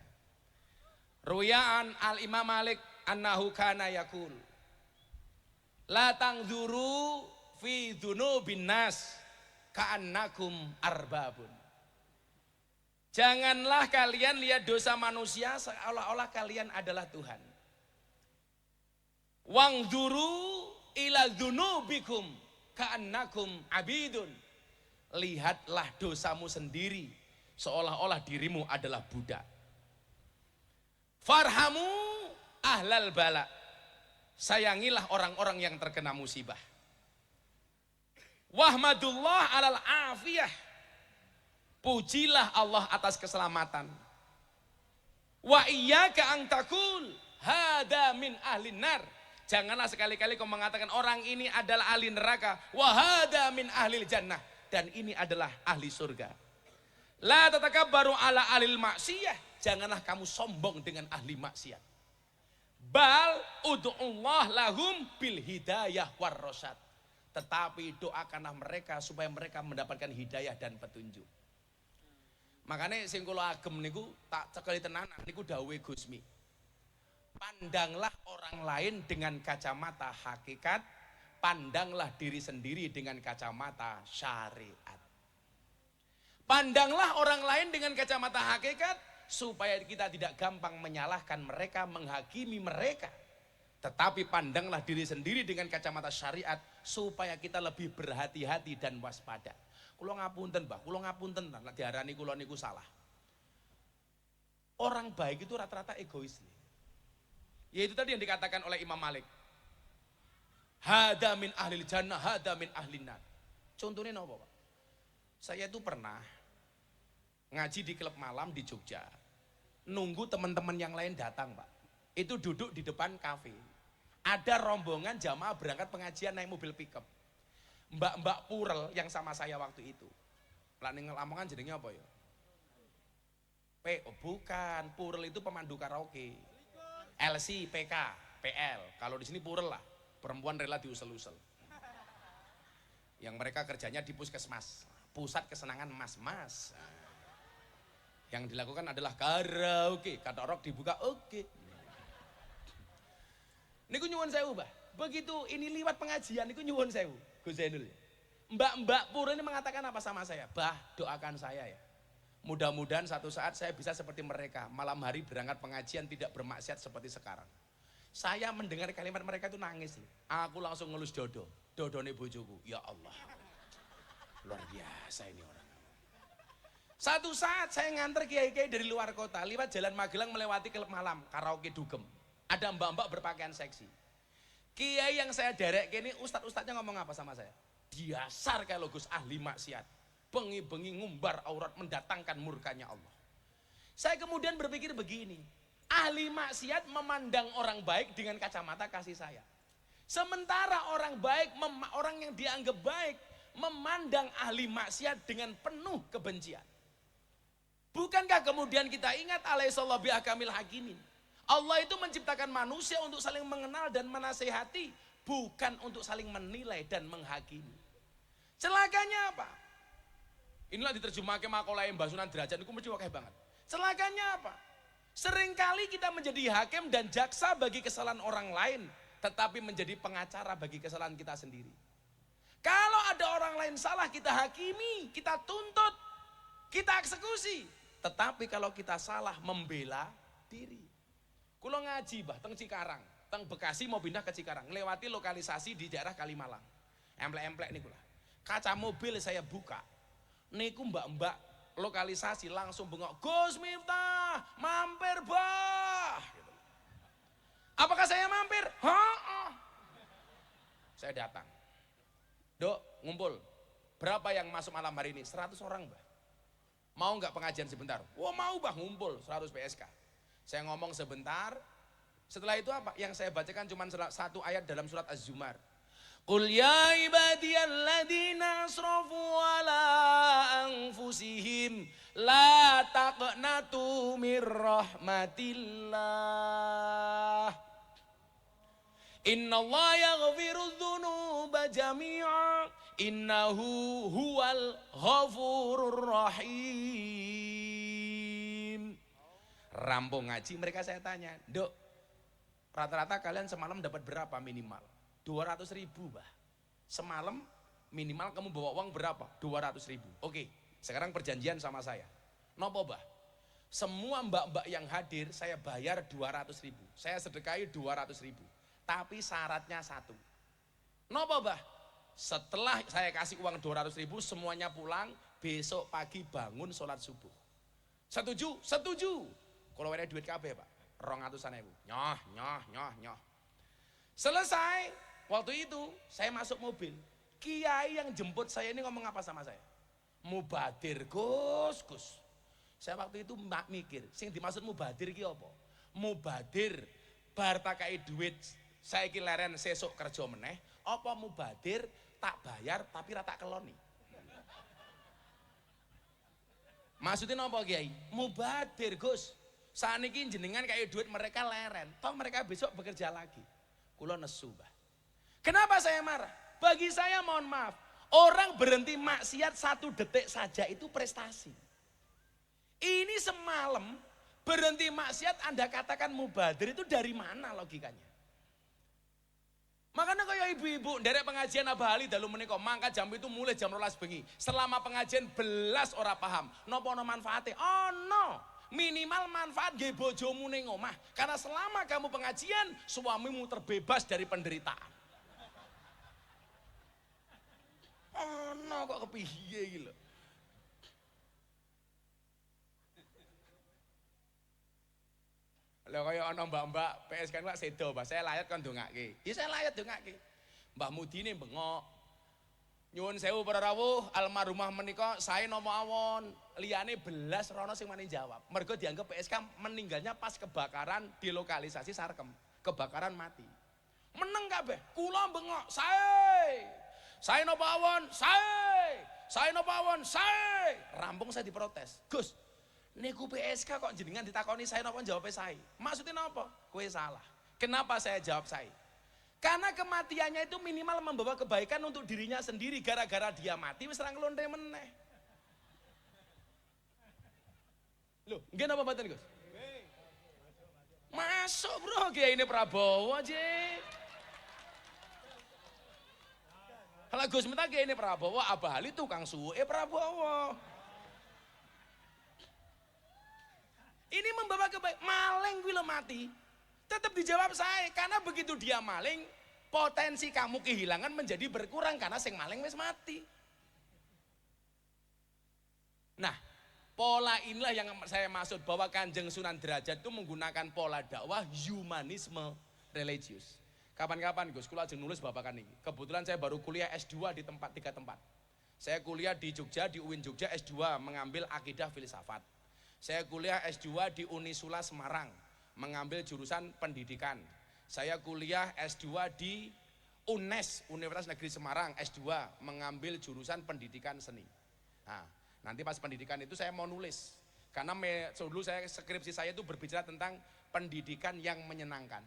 Ruwiyaan Al-Imam Malik annahu kana yaqul la tangzuru fi dzunubin nas ka'annakum arbabun. Janganlah kalian lihat dosa manusia seolah-olah kalian adalah Tuhan. Wangzuru ila dzunubikum ka'annakum abidun. Lihatlah dosamu sendiri seolah-olah dirimu adalah budak. Farhamu ahlal bala. Sayangilah orang-orang yang terkena musibah. Wahmadullah alal afiyah. Pujilah Allah atas keselamatan. Wa iyyaka an taqul hada min ahlin nar. Janganlah sekali-kali kau mengatakan orang ini adalah ahli neraka. Wa hada min ahlil jannah. Dan ini adalah ahli surga. La tatakabbaru ala ahlil maksiyah. Janganlah kamu sombong dengan ahli maksiat. Bal ud'ullah lahum bil hidayah war rasyad. Tetapi doakanlah mereka supaya mereka mendapatkan hidayah dan petunjuk. Makanya sing kula agem niku tak cekeli tenanan niku dawuhe Gusmi. Pandanglah orang lain dengan kacamata hakikat, pandanglah diri sendiri dengan kacamata syariat. Pandanglah orang lain dengan kacamata hakikat supaya kita tidak gampang menyalahkan mereka, menghakimi mereka. Tetapi pandanglah diri sendiri dengan kacamata syariat supaya kita lebih berhati-hati dan waspada. Kula ngapunten, Mbah, kula ngapunten, nek diarani kula niku salah. Orang baik itu rata-rata egois. Yaitu tadi yang dikatakan oleh Imam Malik. Hada min ahlil jannah, hada min ahlin nar. Contohnya apa, Pak? Saya itu pernah ngaji di klub malam di Jogja. Nunggu teman-teman yang lain datang, Pak. Itu duduk di depan kafe. Ada rombongan jamaah berangkat pengajian naik mobil pickup. Mbak-mbak Purel yang sama saya waktu itu. Laning Lamongan jenenge apa ya? Bukan, Purel itu pemandu karaoke. LC, PK, PL. Kalau di sini Purel lah, perempuan rela diusel-usel. Yang mereka kerjanya di puskesmas, pusat kesenangan mas-mas. Yang dilakukan adalah karaoke, kata rock dibuka oke. Niku nyuwun sewu, Mbah. Begitu ini liwat pengajian niku nyuwun sewu, Gus Zainul. Mbak Purel ini mengatakan apa sama saya? Bah, doakan saya ya. Mudah-mudahan satu saat saya bisa seperti mereka, malam hari berangkat pengajian tidak bermaksiat seperti sekarang. Saya mendengar kalimat mereka itu nangis. Aku langsung ngelus dodone bojoku. Ya Allah, luar biasa ini orang. Satu saat saya nganter kiai-kiai dari luar kota, lewat jalan Magelang melewati klub malam, karaoke Dugem. Ada mbak-mbak berpakaian seksi. Kiai yang saya derek ini, ustadz-ustadznya ngomong apa sama saya? Dasar kalau Gus ahli maksiat. Bengi-bengi ngumbar aurat mendatangkan murkanya Allah. Saya kemudian berpikir begini, ahli maksiat memandang orang baik dengan kacamata kasih sayang. Sementara orang baik, orang yang dianggap baik, memandang ahli maksiat dengan penuh kebencian. Bukankah kemudian kita ingat alaihissallahu bihakamil hakimin. Allah itu menciptakan manusia untuk saling mengenal dan menasehati, bukan untuk saling menilai dan menghakimi. Celakanya apa? Inilah diterjemahkan makalah Mbah Sunan Derajat, itu mesti wakil banget. Celakanya apa? Seringkali kita menjadi hakim dan jaksa bagi kesalahan orang lain, tetapi menjadi pengacara bagi kesalahan kita sendiri. Kalau ada orang lain salah, kita hakimi, kita tuntut, kita eksekusi. Tetapi kalau kita salah, membela diri. Kulo ngaji, Bah, teng Cikarang, teng Bekasi mau pindah ke Cikarang, lewati lokalisasi di daerah Kalimalang. Emplek-emplek nih kula. Kaca mobil saya buka. Niku mbak-mbak lokalisasi langsung bengok, Gus Miftah, mampir bah. Gitu. Apakah saya mampir? Saya datang. Dok, ngumpul. Berapa yang masuk malam hari ini? 100 orang, Mbah. Mau nggak pengajian sebentar? Wah, mau, Bah, ngumpul 100 PSK. Saya ngomong sebentar. Setelah itu apa? Yang saya bacakan cuma satu ayat dalam surat Az-Zumar. Qul ya ibadiyalladzina asrafu ala anfusihim la taqnatu mir rahmatillah. Innallaha yaghfirudz dzunuba jami'a innahu huwal ghafurur rahim. Rampung ngaji mereka saya tanya, Dok, rata-rata kalian semalam dapat berapa minimal? 200.000, Bah. Semalam minimal kamu bawa uang berapa? 200.000. Oke, sekarang perjanjian sama saya. Nopo, Bah? Semua mbak-mbak yang hadir saya bayar 200.000. Saya sedekahi 200.000. Tapi syaratnya satu. Nopo, Bah? Setelah saya kasih uang 200.000 semuanya pulang, besok pagi bangun sholat subuh. Setuju? Setuju. Kalau ada duit kabeh, Pak. 200.000. Nyoh. Selesai, waktu itu saya masuk mobil. Kiai yang jemput saya ini ngomong apa sama saya? Mubadir Gus. Saya waktu itu mikir, sing dimaksud mubadir ki apa? Mubadir bar takai duit saiki leren sesuk kerja meneh, apa mubadir tak bayar tapi ra tak keloni. Maksudnya apa Kiai? Mubadir Gus. Saniki jenengan kayak duit mereka leren, toh mereka besok bekerja lagi. Kulo nesu, Mbah. Kenapa saya marah? Bagi saya mohon maaf, orang berhenti maksiat 1 detik saja itu prestasi. Ini semalam berhenti maksiat Anda katakan mubadir itu dari mana logikanya? Makanya kayak ibu-ibu dari pengajian Abah Ali dalu menika mangkat jam itu mulai jam 12 bengi. Selama pengajian belas ora paham. Napa ono manfaate? Ono. Minimal manfaat nggih bojomu ning omah. Karena selama kamu pengajian, suamimu terbebas dari penderitaan. Ono kok kepiye iki lho. Lha kaya ana mbak-mbak PSK Pak sedo, Mbah, saya layat kon ndongake. Ya saya layat ndongake. Mbah Mudine bengok. Nyuwun sewu para rawuh, almarhumah menika saya nomo awon, liyane belas rono sing mani jawab. Mergo dianggap PSK meninggalnya pas kebakaran di lokalisasi Sarkem. Kebakaran mati. Meneng kabeh. Kula bengok, saya nopo awon, saya nopo awon, rampung saya diprotes. Gus, niku PSK kok jenengan ditakoni saya napa jawabnya saya. Maksudnya napa? Kowe salah. Kenapa saya jawab saya? Karena kematiannya itu minimal membawa kebaikan untuk dirinya sendiri. Gara-gara dia mati wis ra nglonte meneh. Loh, nggih napa mboten, Gus? Masuk, Bro, Kiai ini Prabowo aja. Kalau Gus minta Kiai ini Prabowo, Abah Ali tukang suwe Prabowo. Ini membawa kebaikan, maling gue mati, tetap dijawab saya, karena begitu dia maling, potensi kamu kehilangan menjadi berkurang karena sing maling wis mati. Nah, pola inilah yang saya maksud bahwa Kanjeng Sunan Derajat itu menggunakan pola dakwah humanisme religius. Kapan-kapan Gus, kula ajeng nulis babakan ini. Kebetulan saya baru kuliah S2 di 3 tempat. Saya kuliah di Jogja, di UIN Jogja S2 mengambil akidah filsafat. Saya kuliah S2 di Unisula Semarang, mengambil jurusan pendidikan. Saya kuliah S2 di UNES, Universitas Negeri Semarang, S2, mengambil jurusan pendidikan seni. Nah, nanti pas pendidikan itu saya mau nulis. Karena dulu skripsi saya itu berbicara tentang pendidikan yang menyenangkan.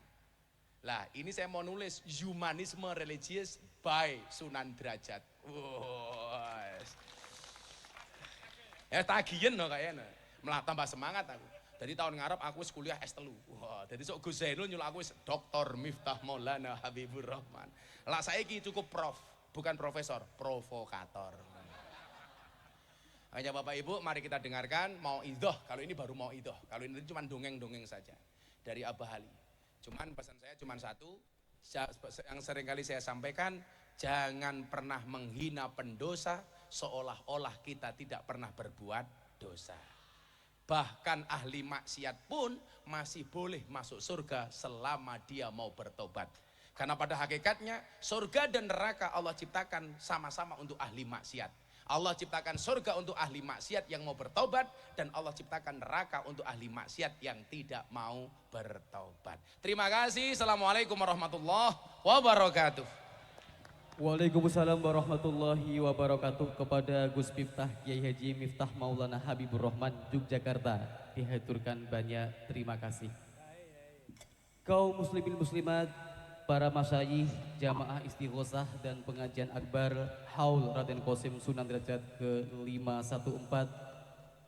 Lah, ini saya mau nulis humanisme religius by Sunan Derajat. Wow. Ya tagihan loh kayaknya. Malah tambah semangat aku. Jadi tahun ngarep aku kuliah S3. Wah, jadi sok Gus Zainul nyuruh aku Dr. Miftah Maulana Habibur Rahman. Lah saiki cukup prof, bukan profesor, provokator. Hanya Bapak Ibu, mari kita dengarkan mau idoh. Kalau ini baru mau idoh. Kalau ini cuma dongeng-dongeng saja dari Abah Ali. Cuman pesan saya cuma satu, yang sering kali saya sampaikan, jangan pernah menghina pendosa seolah-olah kita tidak pernah berbuat dosa. Bahkan ahli maksiat pun masih boleh masuk surga selama dia mau bertobat. Karena pada hakikatnya surga dan neraka Allah ciptakan sama-sama untuk ahli maksiat. Allah ciptakan surga untuk ahli maksiat yang mau bertobat, dan Allah ciptakan neraka untuk ahli maksiat yang tidak mau bertobat. Terima kasih. Assalamualaikum warahmatullahi wabarakatuh. Waalaikumsalam warahmatullahi wabarakatuh. Kepada Gus Miftah Kiai Haji Miftah Maulana Habibur Rahman Yogyakarta dihaturkan banyak terima kasih. Kaum muslimin muslimat, para masyayikh, jamaah istighosah dan pengajian akbar Haul Raden Qasim Sunan Derajat ke-514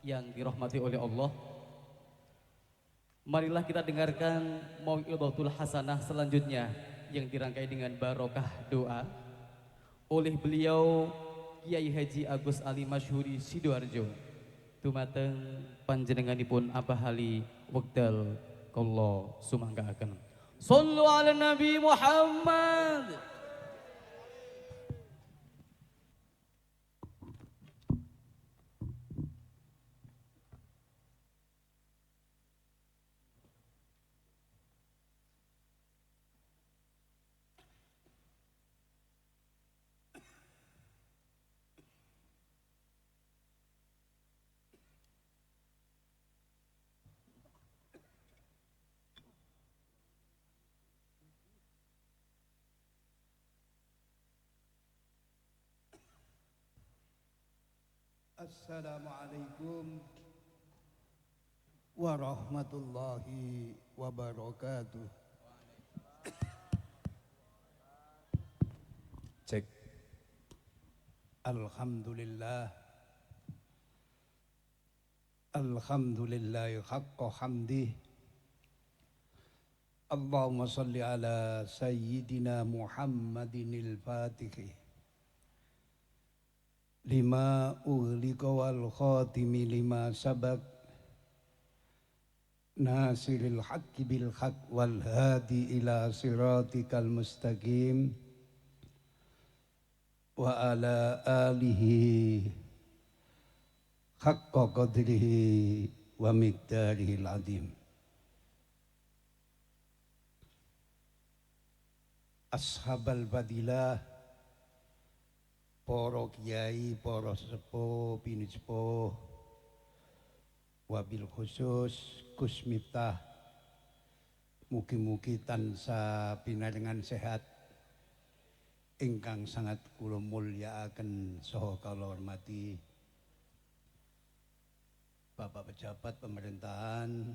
yang dirahmati oleh Allah. Marilah kita dengarkan mau'izatul hasanah selanjutnya yang dirangkai dengan barokah doa oleh beliau Kiai Haji Agus Ali Masyhuri Sidoarjo. Dumateng panjenenganipun Abah Ali wekdal kula sumanggaaken. Shallu ala Nabi Muhammad. Assalamualaikum warahmatullahi wabarakatuh. Cek. Alhamdulillah. Alhamdulillahi haqqa hamdih. Allahumma salli ala sayyidina Muhammadinil Fatihi lima ughliqa wal khatimi lima sabaq nasiril haqqi bil haqq wal hadi ila siratikal mustaqim wa ala alihi haqqa qadrihi wa miqdarihil azim. Ashabal fadilah, para kiai, para sepuh, bini sepuh, wabil khusus Gus Miftah, mugi-mugi tansah pinaringan sehat ingkang sangat kula mulyakaken saha kula hormati Bapak pejabat pemerintahan,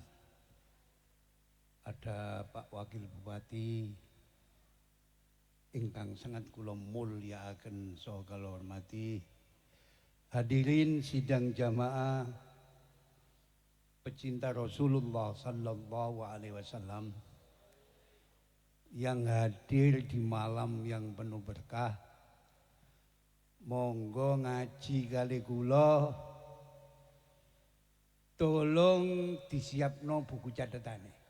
ada Pak Wakil Bupati ingkang sangat kula mulyakaken saha kula hormati, hadirin sidang jamaah pecinta Rasulullah sallallahu alaihi wasallam yang hadir di malam yang penuh berkah. Monggo ngaji kali kula, tolong disiapno buku catatane.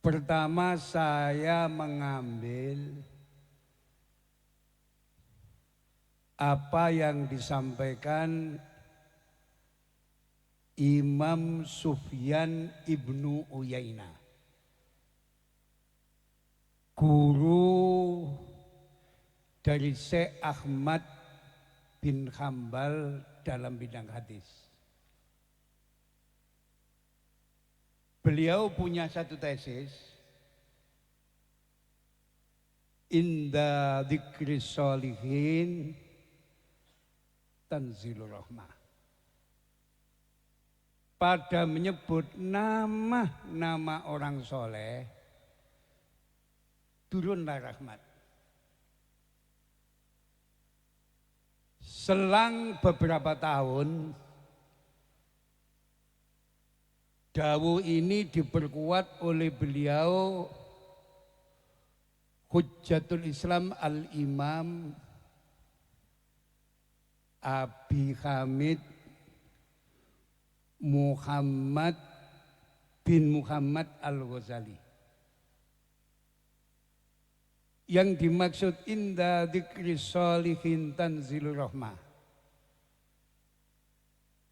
Pertama saya mengambil apa yang disampaikan Imam Sufyan ibnu Uyainah, guru dari Syekh Ahmad bin Hambal dalam bidang hadis. Beliau punya satu tesis, Inda dzikri sholihin tanzilur rahmah. Pada menyebut nama-nama orang soleh, turunlah rahmat. Selang beberapa tahun, dawuh ini diperkuat oleh beliau Hujjatul Islam Al-Imam Abi Hamid Muhammad bin Muhammad Al-Ghazali. Yang dimaksud inda dzikri sholihin tanzilur rahmah,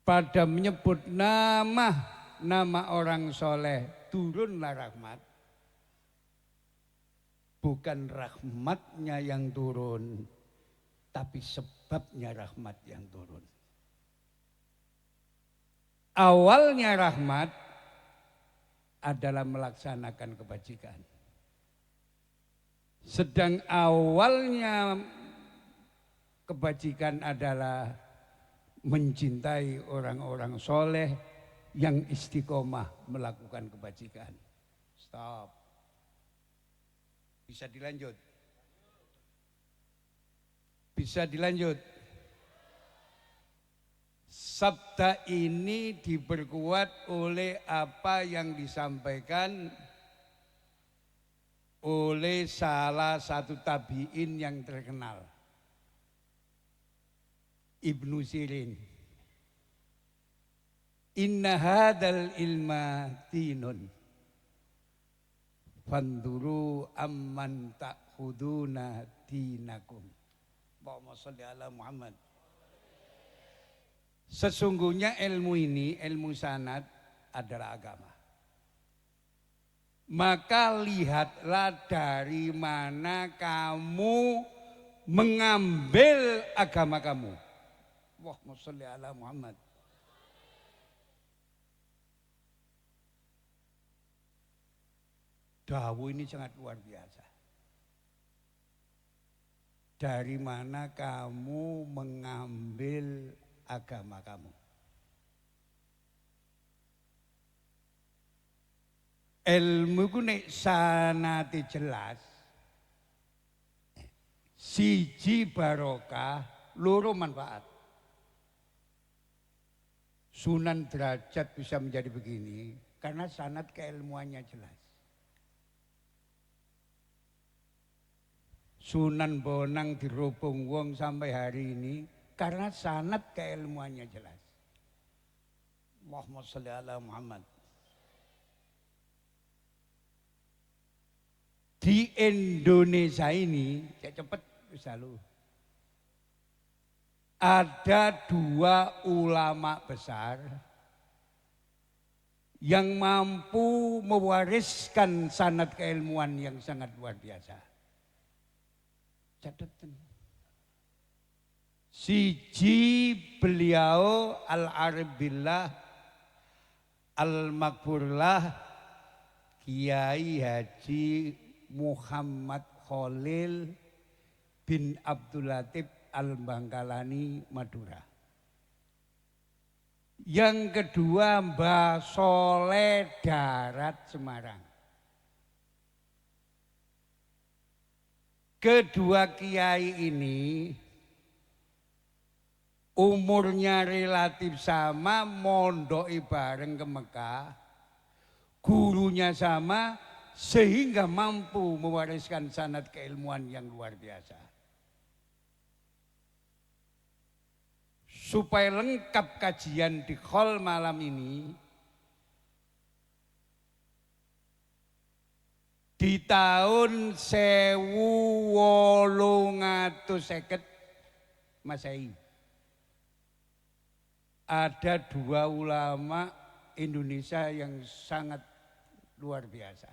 pada menyebut nama orang soleh turunlah rahmat. Bukan rahmatnya yang turun, tapi sebabnya rahmat yang turun. Awalnya rahmat adalah melaksanakan kebajikan. Sedang awalnya kebajikan adalah mencintai orang-orang soleh yang istiqomah melakukan kebajikan. Stop. Bisa dilanjut? Bisa dilanjut? Sabda ini diperkuat oleh apa yang disampaikan oleh salah satu tabi'in yang terkenal, Ibnu Sirin. Inna hadal ilma dinun fanduru amman ta'khuduna dinakum. Allahumma sholli ala Muhammad. Sesungguhnya ilmu ini, ilmu sanad adalah agama. Maka lihatlah dari mana kamu mengambil agama kamu. Allahumma sholli ala Muhammad. Dawuh ini sangat luar biasa. dari mana kamu mengambil agama kamu. Ilmu ku nek sanate jelas, siji barokah, loro manfaat. Sunan Derajat bisa menjadi begini karena sanad keilmuannya jelas. Sunan Bonang dirubung wong sampai hari ini karena sanad keilmuannya jelas. Allahumma sholli ala Muhammad. Di Indonesia ini, cepet selalu. Ada dua ulama besar yang mampu mewariskan sanad keilmuan yang sangat luar biasa. Catatan. Siji beliau Al-Arabillah Al-Makburlah Kiai Haji Muhammad Khalil bin Abdul Latif Al-Bangkalani Madura. Yang kedua Mbah Soleh Darat Semarang. Kedua kiai ini umurnya relatif sama, mondoki bareng ke Mekah, gurunya sama, sehingga mampu mewariskan sanad keilmuan yang luar biasa. Supaya lengkap kajian di Khol malam ini, di tahun 1850 Masehi ada dua ulama Indonesia yang sangat luar biasa.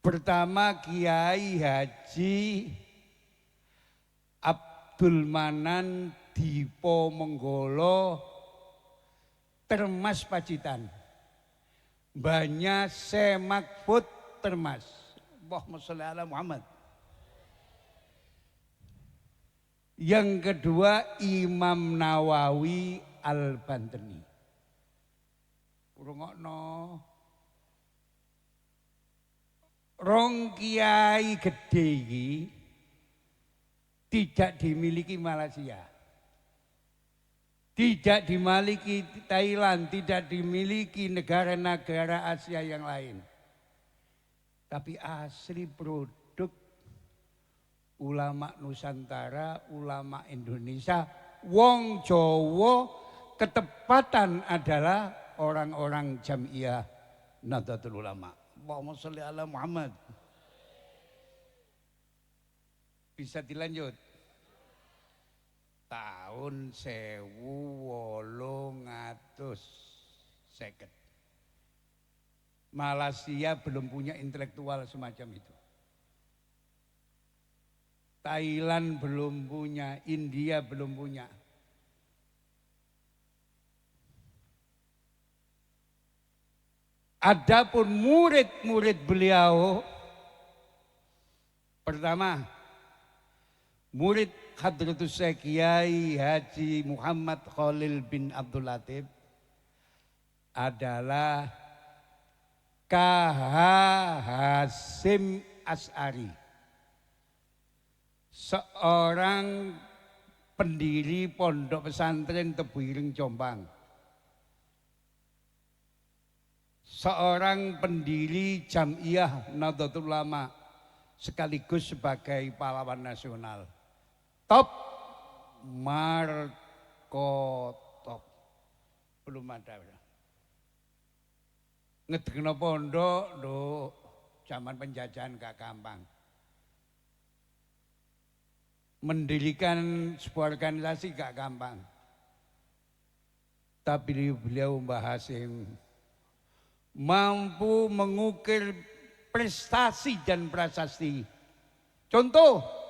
Pertama Kiai Haji Abdul Manan Dipo Menggolo Termas Pacitan. Banyak Semakfut Termas. Allahumma sholli ala Muhammad. Yang kedua Imam Nawawi Al-Bantani. Rungokno. Rong kiai gede iki tidak dimiliki Malaysia. Tidak dimiliki Thailand, tidak dimiliki negara-negara Asia yang lain. Tapi asli produk ulama Nusantara, ulama Indonesia, wong Jawa, ketepatan adalah orang-orang Jamiah Nahdlatul Ulama. Allahumma sholli ala Muhammad. Bisa dilanjut. Tahun 1850. Malaysia belum punya intelektual semacam itu. Thailand belum punya, India belum punya. Adapun murid-murid beliau, pertama murid Hadratus Syekh Kiai Haji Muhammad Khalil bin Abdul Latif adalah KH Hasim As'ari, seorang pendiri pondok pesantren Tebuireng Jombang, seorang pendiri Jamiah Nahdlatul Ulama sekaligus sebagai pahlawan nasional. Top Markotop belum ada. Ngedekno pondok do zaman penjajahan gak gampang. Mendirikan sebuah organisasi gak gampang. Tapi beliau Mbah Hasim mampu mengukir prestasi dan prasasti. Contoh,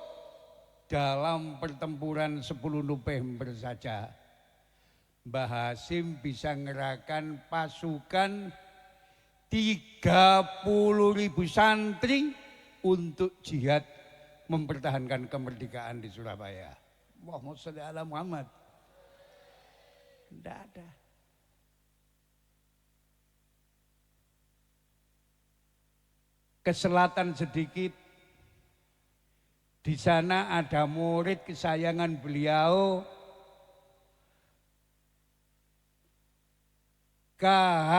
dalam pertempuran 10 November saja, Mbah Hasim bisa ngerahkan pasukan 30.000 santri untuk jihad mempertahankan kemerdekaan di Surabaya. Allahumma sholli ala Muhammad. Tidak ada. Ke selatan sedikit, di sana ada murid kesayangan beliau, KH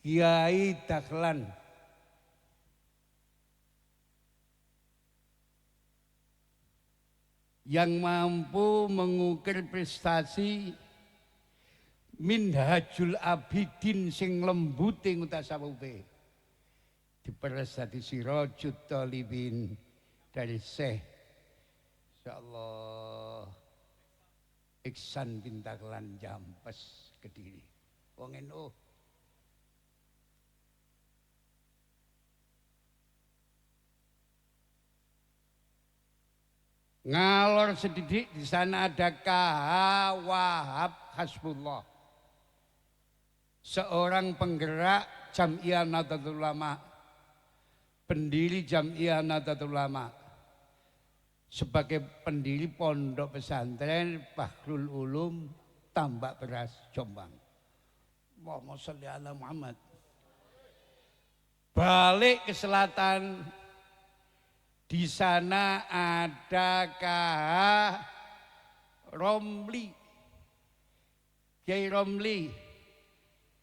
Kiai Dahlan. Yang mampu mengukir prestasi Minhajul Abidin sing lembute ngutasawufe. Diperes dadi Sirajut Thalibin dari Syekh insyaallah Iksan bin Dahlan Jampes Kediri. Wong NU. Ngalor sedikit di sana ada KH Wahab Hasbullah. Seorang penggerak Jam'iyah Nahdlatul Ulama. Pendiri Jam'iyah Nahdlatul Ulama. Sebagai pendiri pondok pesantren Bahrul Ulum Tambak Beras Jombang. Allahumma sholli ala Muhammad. Balik ke selatan. Di sana ada KH Romli, Kiai Romli,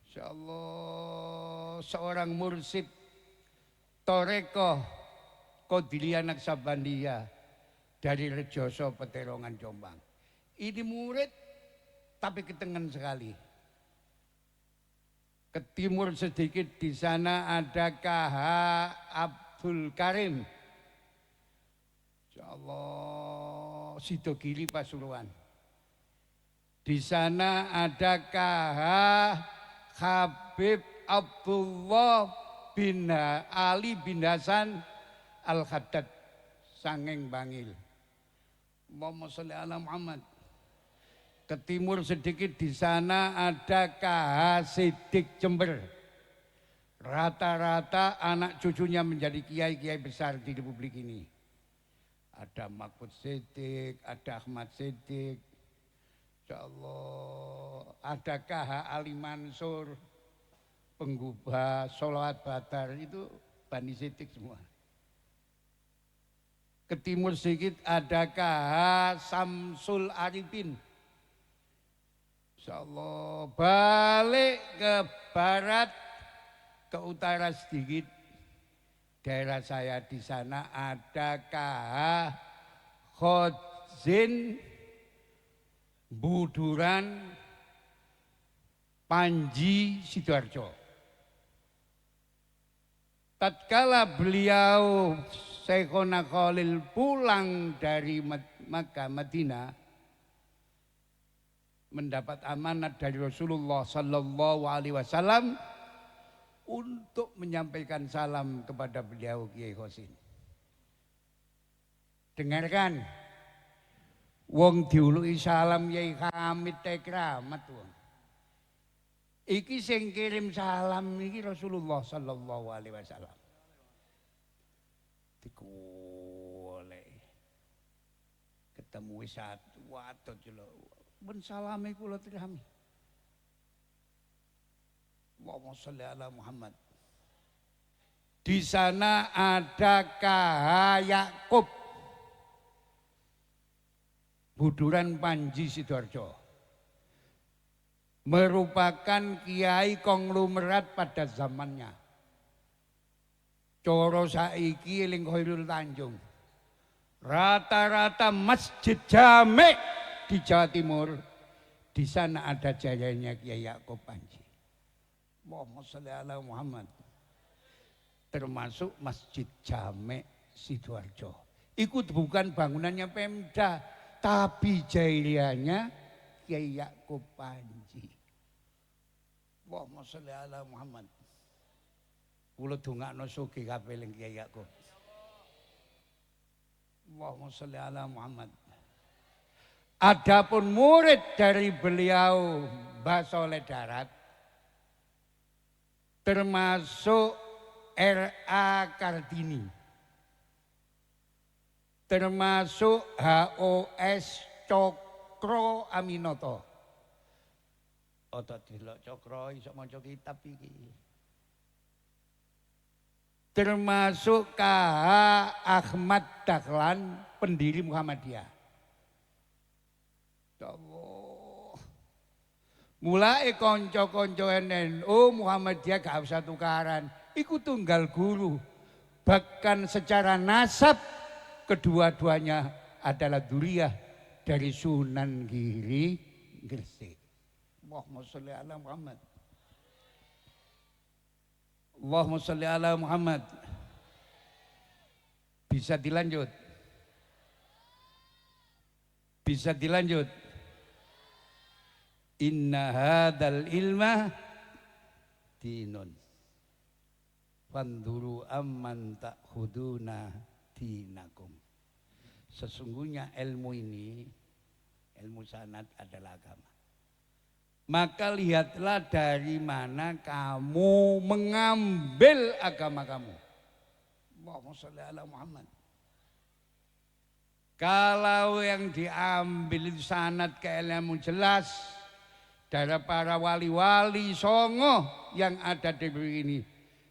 insyaallah seorang mursyid Toreko Qadiriyah Naksabandiyah dari Rejoso Peterongan Jombang. Ini murid tapi ketengan sekali. Ke timur sedikit di sana ada KH Abdul Karim. Insyaallah Sidogiri Pasuruan. Di sana ada KH Habib Abdullah bin Ali bin Hasan Al-Haddad Sangeng Bangil. Allahumma sholli ala Muhammad. Ke timur sedikit di sana ada KH Sidik Jember. Rata-rata anak cucunya menjadi kiai-kiai besar di Republik ini. Ada Mahfud Siddiq, ada Ahmad Siddiq, insyaallah ada KH Ali Mansur, penggubah sholawat Badar itu Bani Siddiq semua. Ke timur sedikit ada KH Samsul Arifin. Insyaallah balik ke barat, ke utara sedikit. Daerah saya di sana ada KH Khodzin Buduran Panji Sidoarjo. Tatkala beliau Syekhona Khalil pulang dari Makkah Madinah mendapat amanat dari Rasulullah sallallahu alaihi wasallam untuk menyampaikan salam kepada beliau Kiai Khosin. Dengarkan, wong diuluki salam Kiai Hamid Tekramat wong. Iki sing kirim salam iki Rasulullah sallallahu alaihi wasallam. Digolek. Ketemu satu wadon jelo. Ben salame kula terami. Allahumma sholli ala Muhammad. Di sana ada KH Yakub Buduran Panji Sidoarjo. Merupakan kiai konglomerat pada zamannya. Coro saiki eling Khairul Tanjung. Rata-rata masjid jame di Jawa Timur. Di sana ada jayanya Kiai Yakub Panji. Allahumma sholli ala Muhammad. Termasuk Masjid Jame Sidoarjo. Ikut bukan bangunannya Pemda, tapi jahiliyahnya Kiai Yakub Panji. Allahumma sholli ala Muhammad. Kula dongakno sugih kabeh ning Kiai Yakub. Allahumma sholli ala Muhammad. Adapun murid dari beliau Mbah Soleh Darat termasuk R.A. Kartini, termasuk H.O.S. Cokro Aminoto. Otot delok Cokro iso maca kitab iki. Termasuk K.H. Ahmad Dahlan, pendiri Muhammadiyah. Allah. Mulai konco-konco NU Muhammadiyah gak usah tukaran. Iku tunggal guru. Bahkan secara nasab kedua-duanya adalah duriyah dari Sunan Giri Gresik. Allahumma sholli ala Muhammad. Allahumma sholli ala Muhammad. Bisa dilanjut? Bisa dilanjut? Inna hadal ilma dinun. Fanduru amman ta'khuduna dinakum. Sesungguhnya ilmu ini, ilmu sanad adalah agama. Maka lihatlah dari mana kamu mengambil agama kamu. Allahumma sholli ala Muhammad. Kalau yang diambil itu sanad keilmu jelas dari para wali-wali songo yang ada di negeri ini,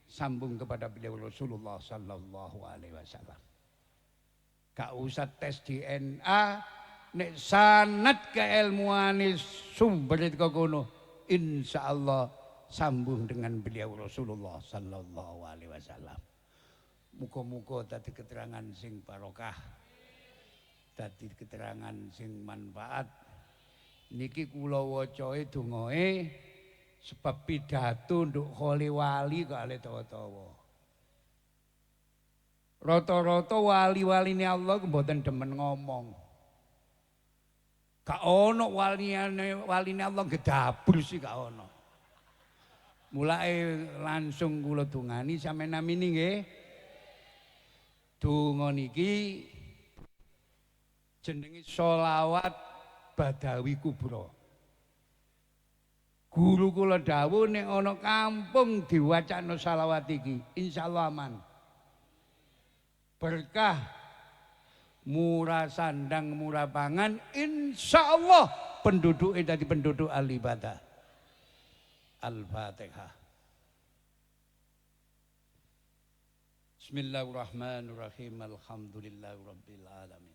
sambung kepada beliau Rasulullah sallallahu alaihi wasallam. Gak usah tes DNA, nek sanad keilmuan sumber itu kono, insyaallah sambung dengan beliau Rasulullah sallallahu alaihi wasallam. Muga-muga tadi keterangan sing barokah, tadi keterangan sing manfaat. Niki kula wacae dongae sebab pidato nduk kholi wali kok ale tawa-tawa. Rata-rata wali-waline Allah mboten demen ngomong. Gak ono waline Allah gedabur sih gak ono. Mulai langsung kula dungani sampeyan namini nggih. Donga niki jenenge sholawat Badawi Kubro. Guru kula dawuh nek ana kampung diwacana shalawat iki insyaallah aman. Berkah, murah sandang, murah pangan, insyaallah penduduknya jadi penduduk al-ibadah. Al-Fatihah. Bismillahirrahmanirrahim. Alhamdulillahi rabbil alamin.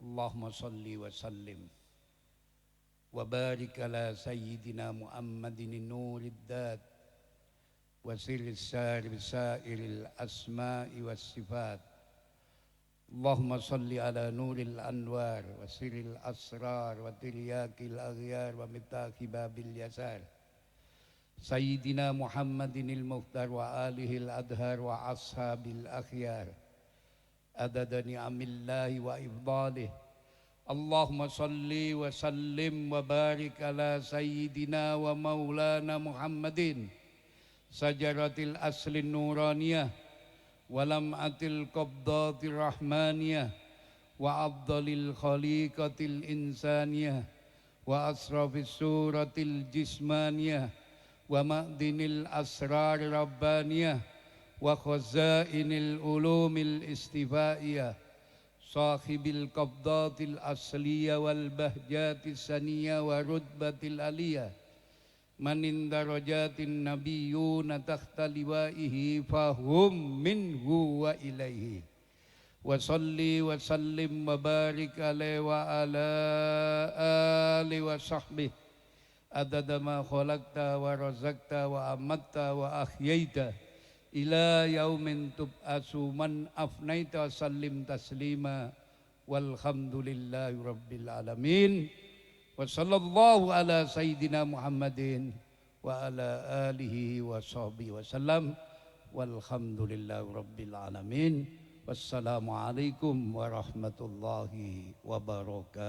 Allahumma salli wa sallim wa barik ala sayyidina Muhammadin nurid dat wa sirris sairil asma'i was sifat. Allahumma salli ala nuril anwar wa sirril asrar wa tiryakil aghyar wa mitahi babil yasar. Sayyidina Muhammadinil mukhtar wa alihil adhar wa ashabil akhyar. Adada ni'amillahi wa ifdalih. Allahumma salli wa sallim wa barik ala sayyidina wa maulana Muhammadin sajaratil aslin nuraniyah walam'atil qabdatir rahmaniyah wa afdalil khaliqatil insaniyah wa asrafis suratil jismaniyah wa ma'dinil asrar rabbaniyah wa khazainil ulumil istifaiyah sahibil qabdatil asliyah wal bahjatis saniyah wa rutbatil aliyah manin darajatin nabiyyuna takhta liwaihi fahum minhu wa ilaihi wa salli wa sallim wa barik alaihi wa ala alihi wa sahbihi adada ma khalaqta wa razaqta wa amatta wa ahyaita ila yaumin tub'asu man afnaita sallim taslima walhamdulillahi rabbil alamin. Wa sallallahu ala sayyidina Muhammadin wa ala alihi wa sahbihi wa sallam walhamdulillahi rabbil alamin. Wassalamualaikum warahmatullahi wabarakatuh.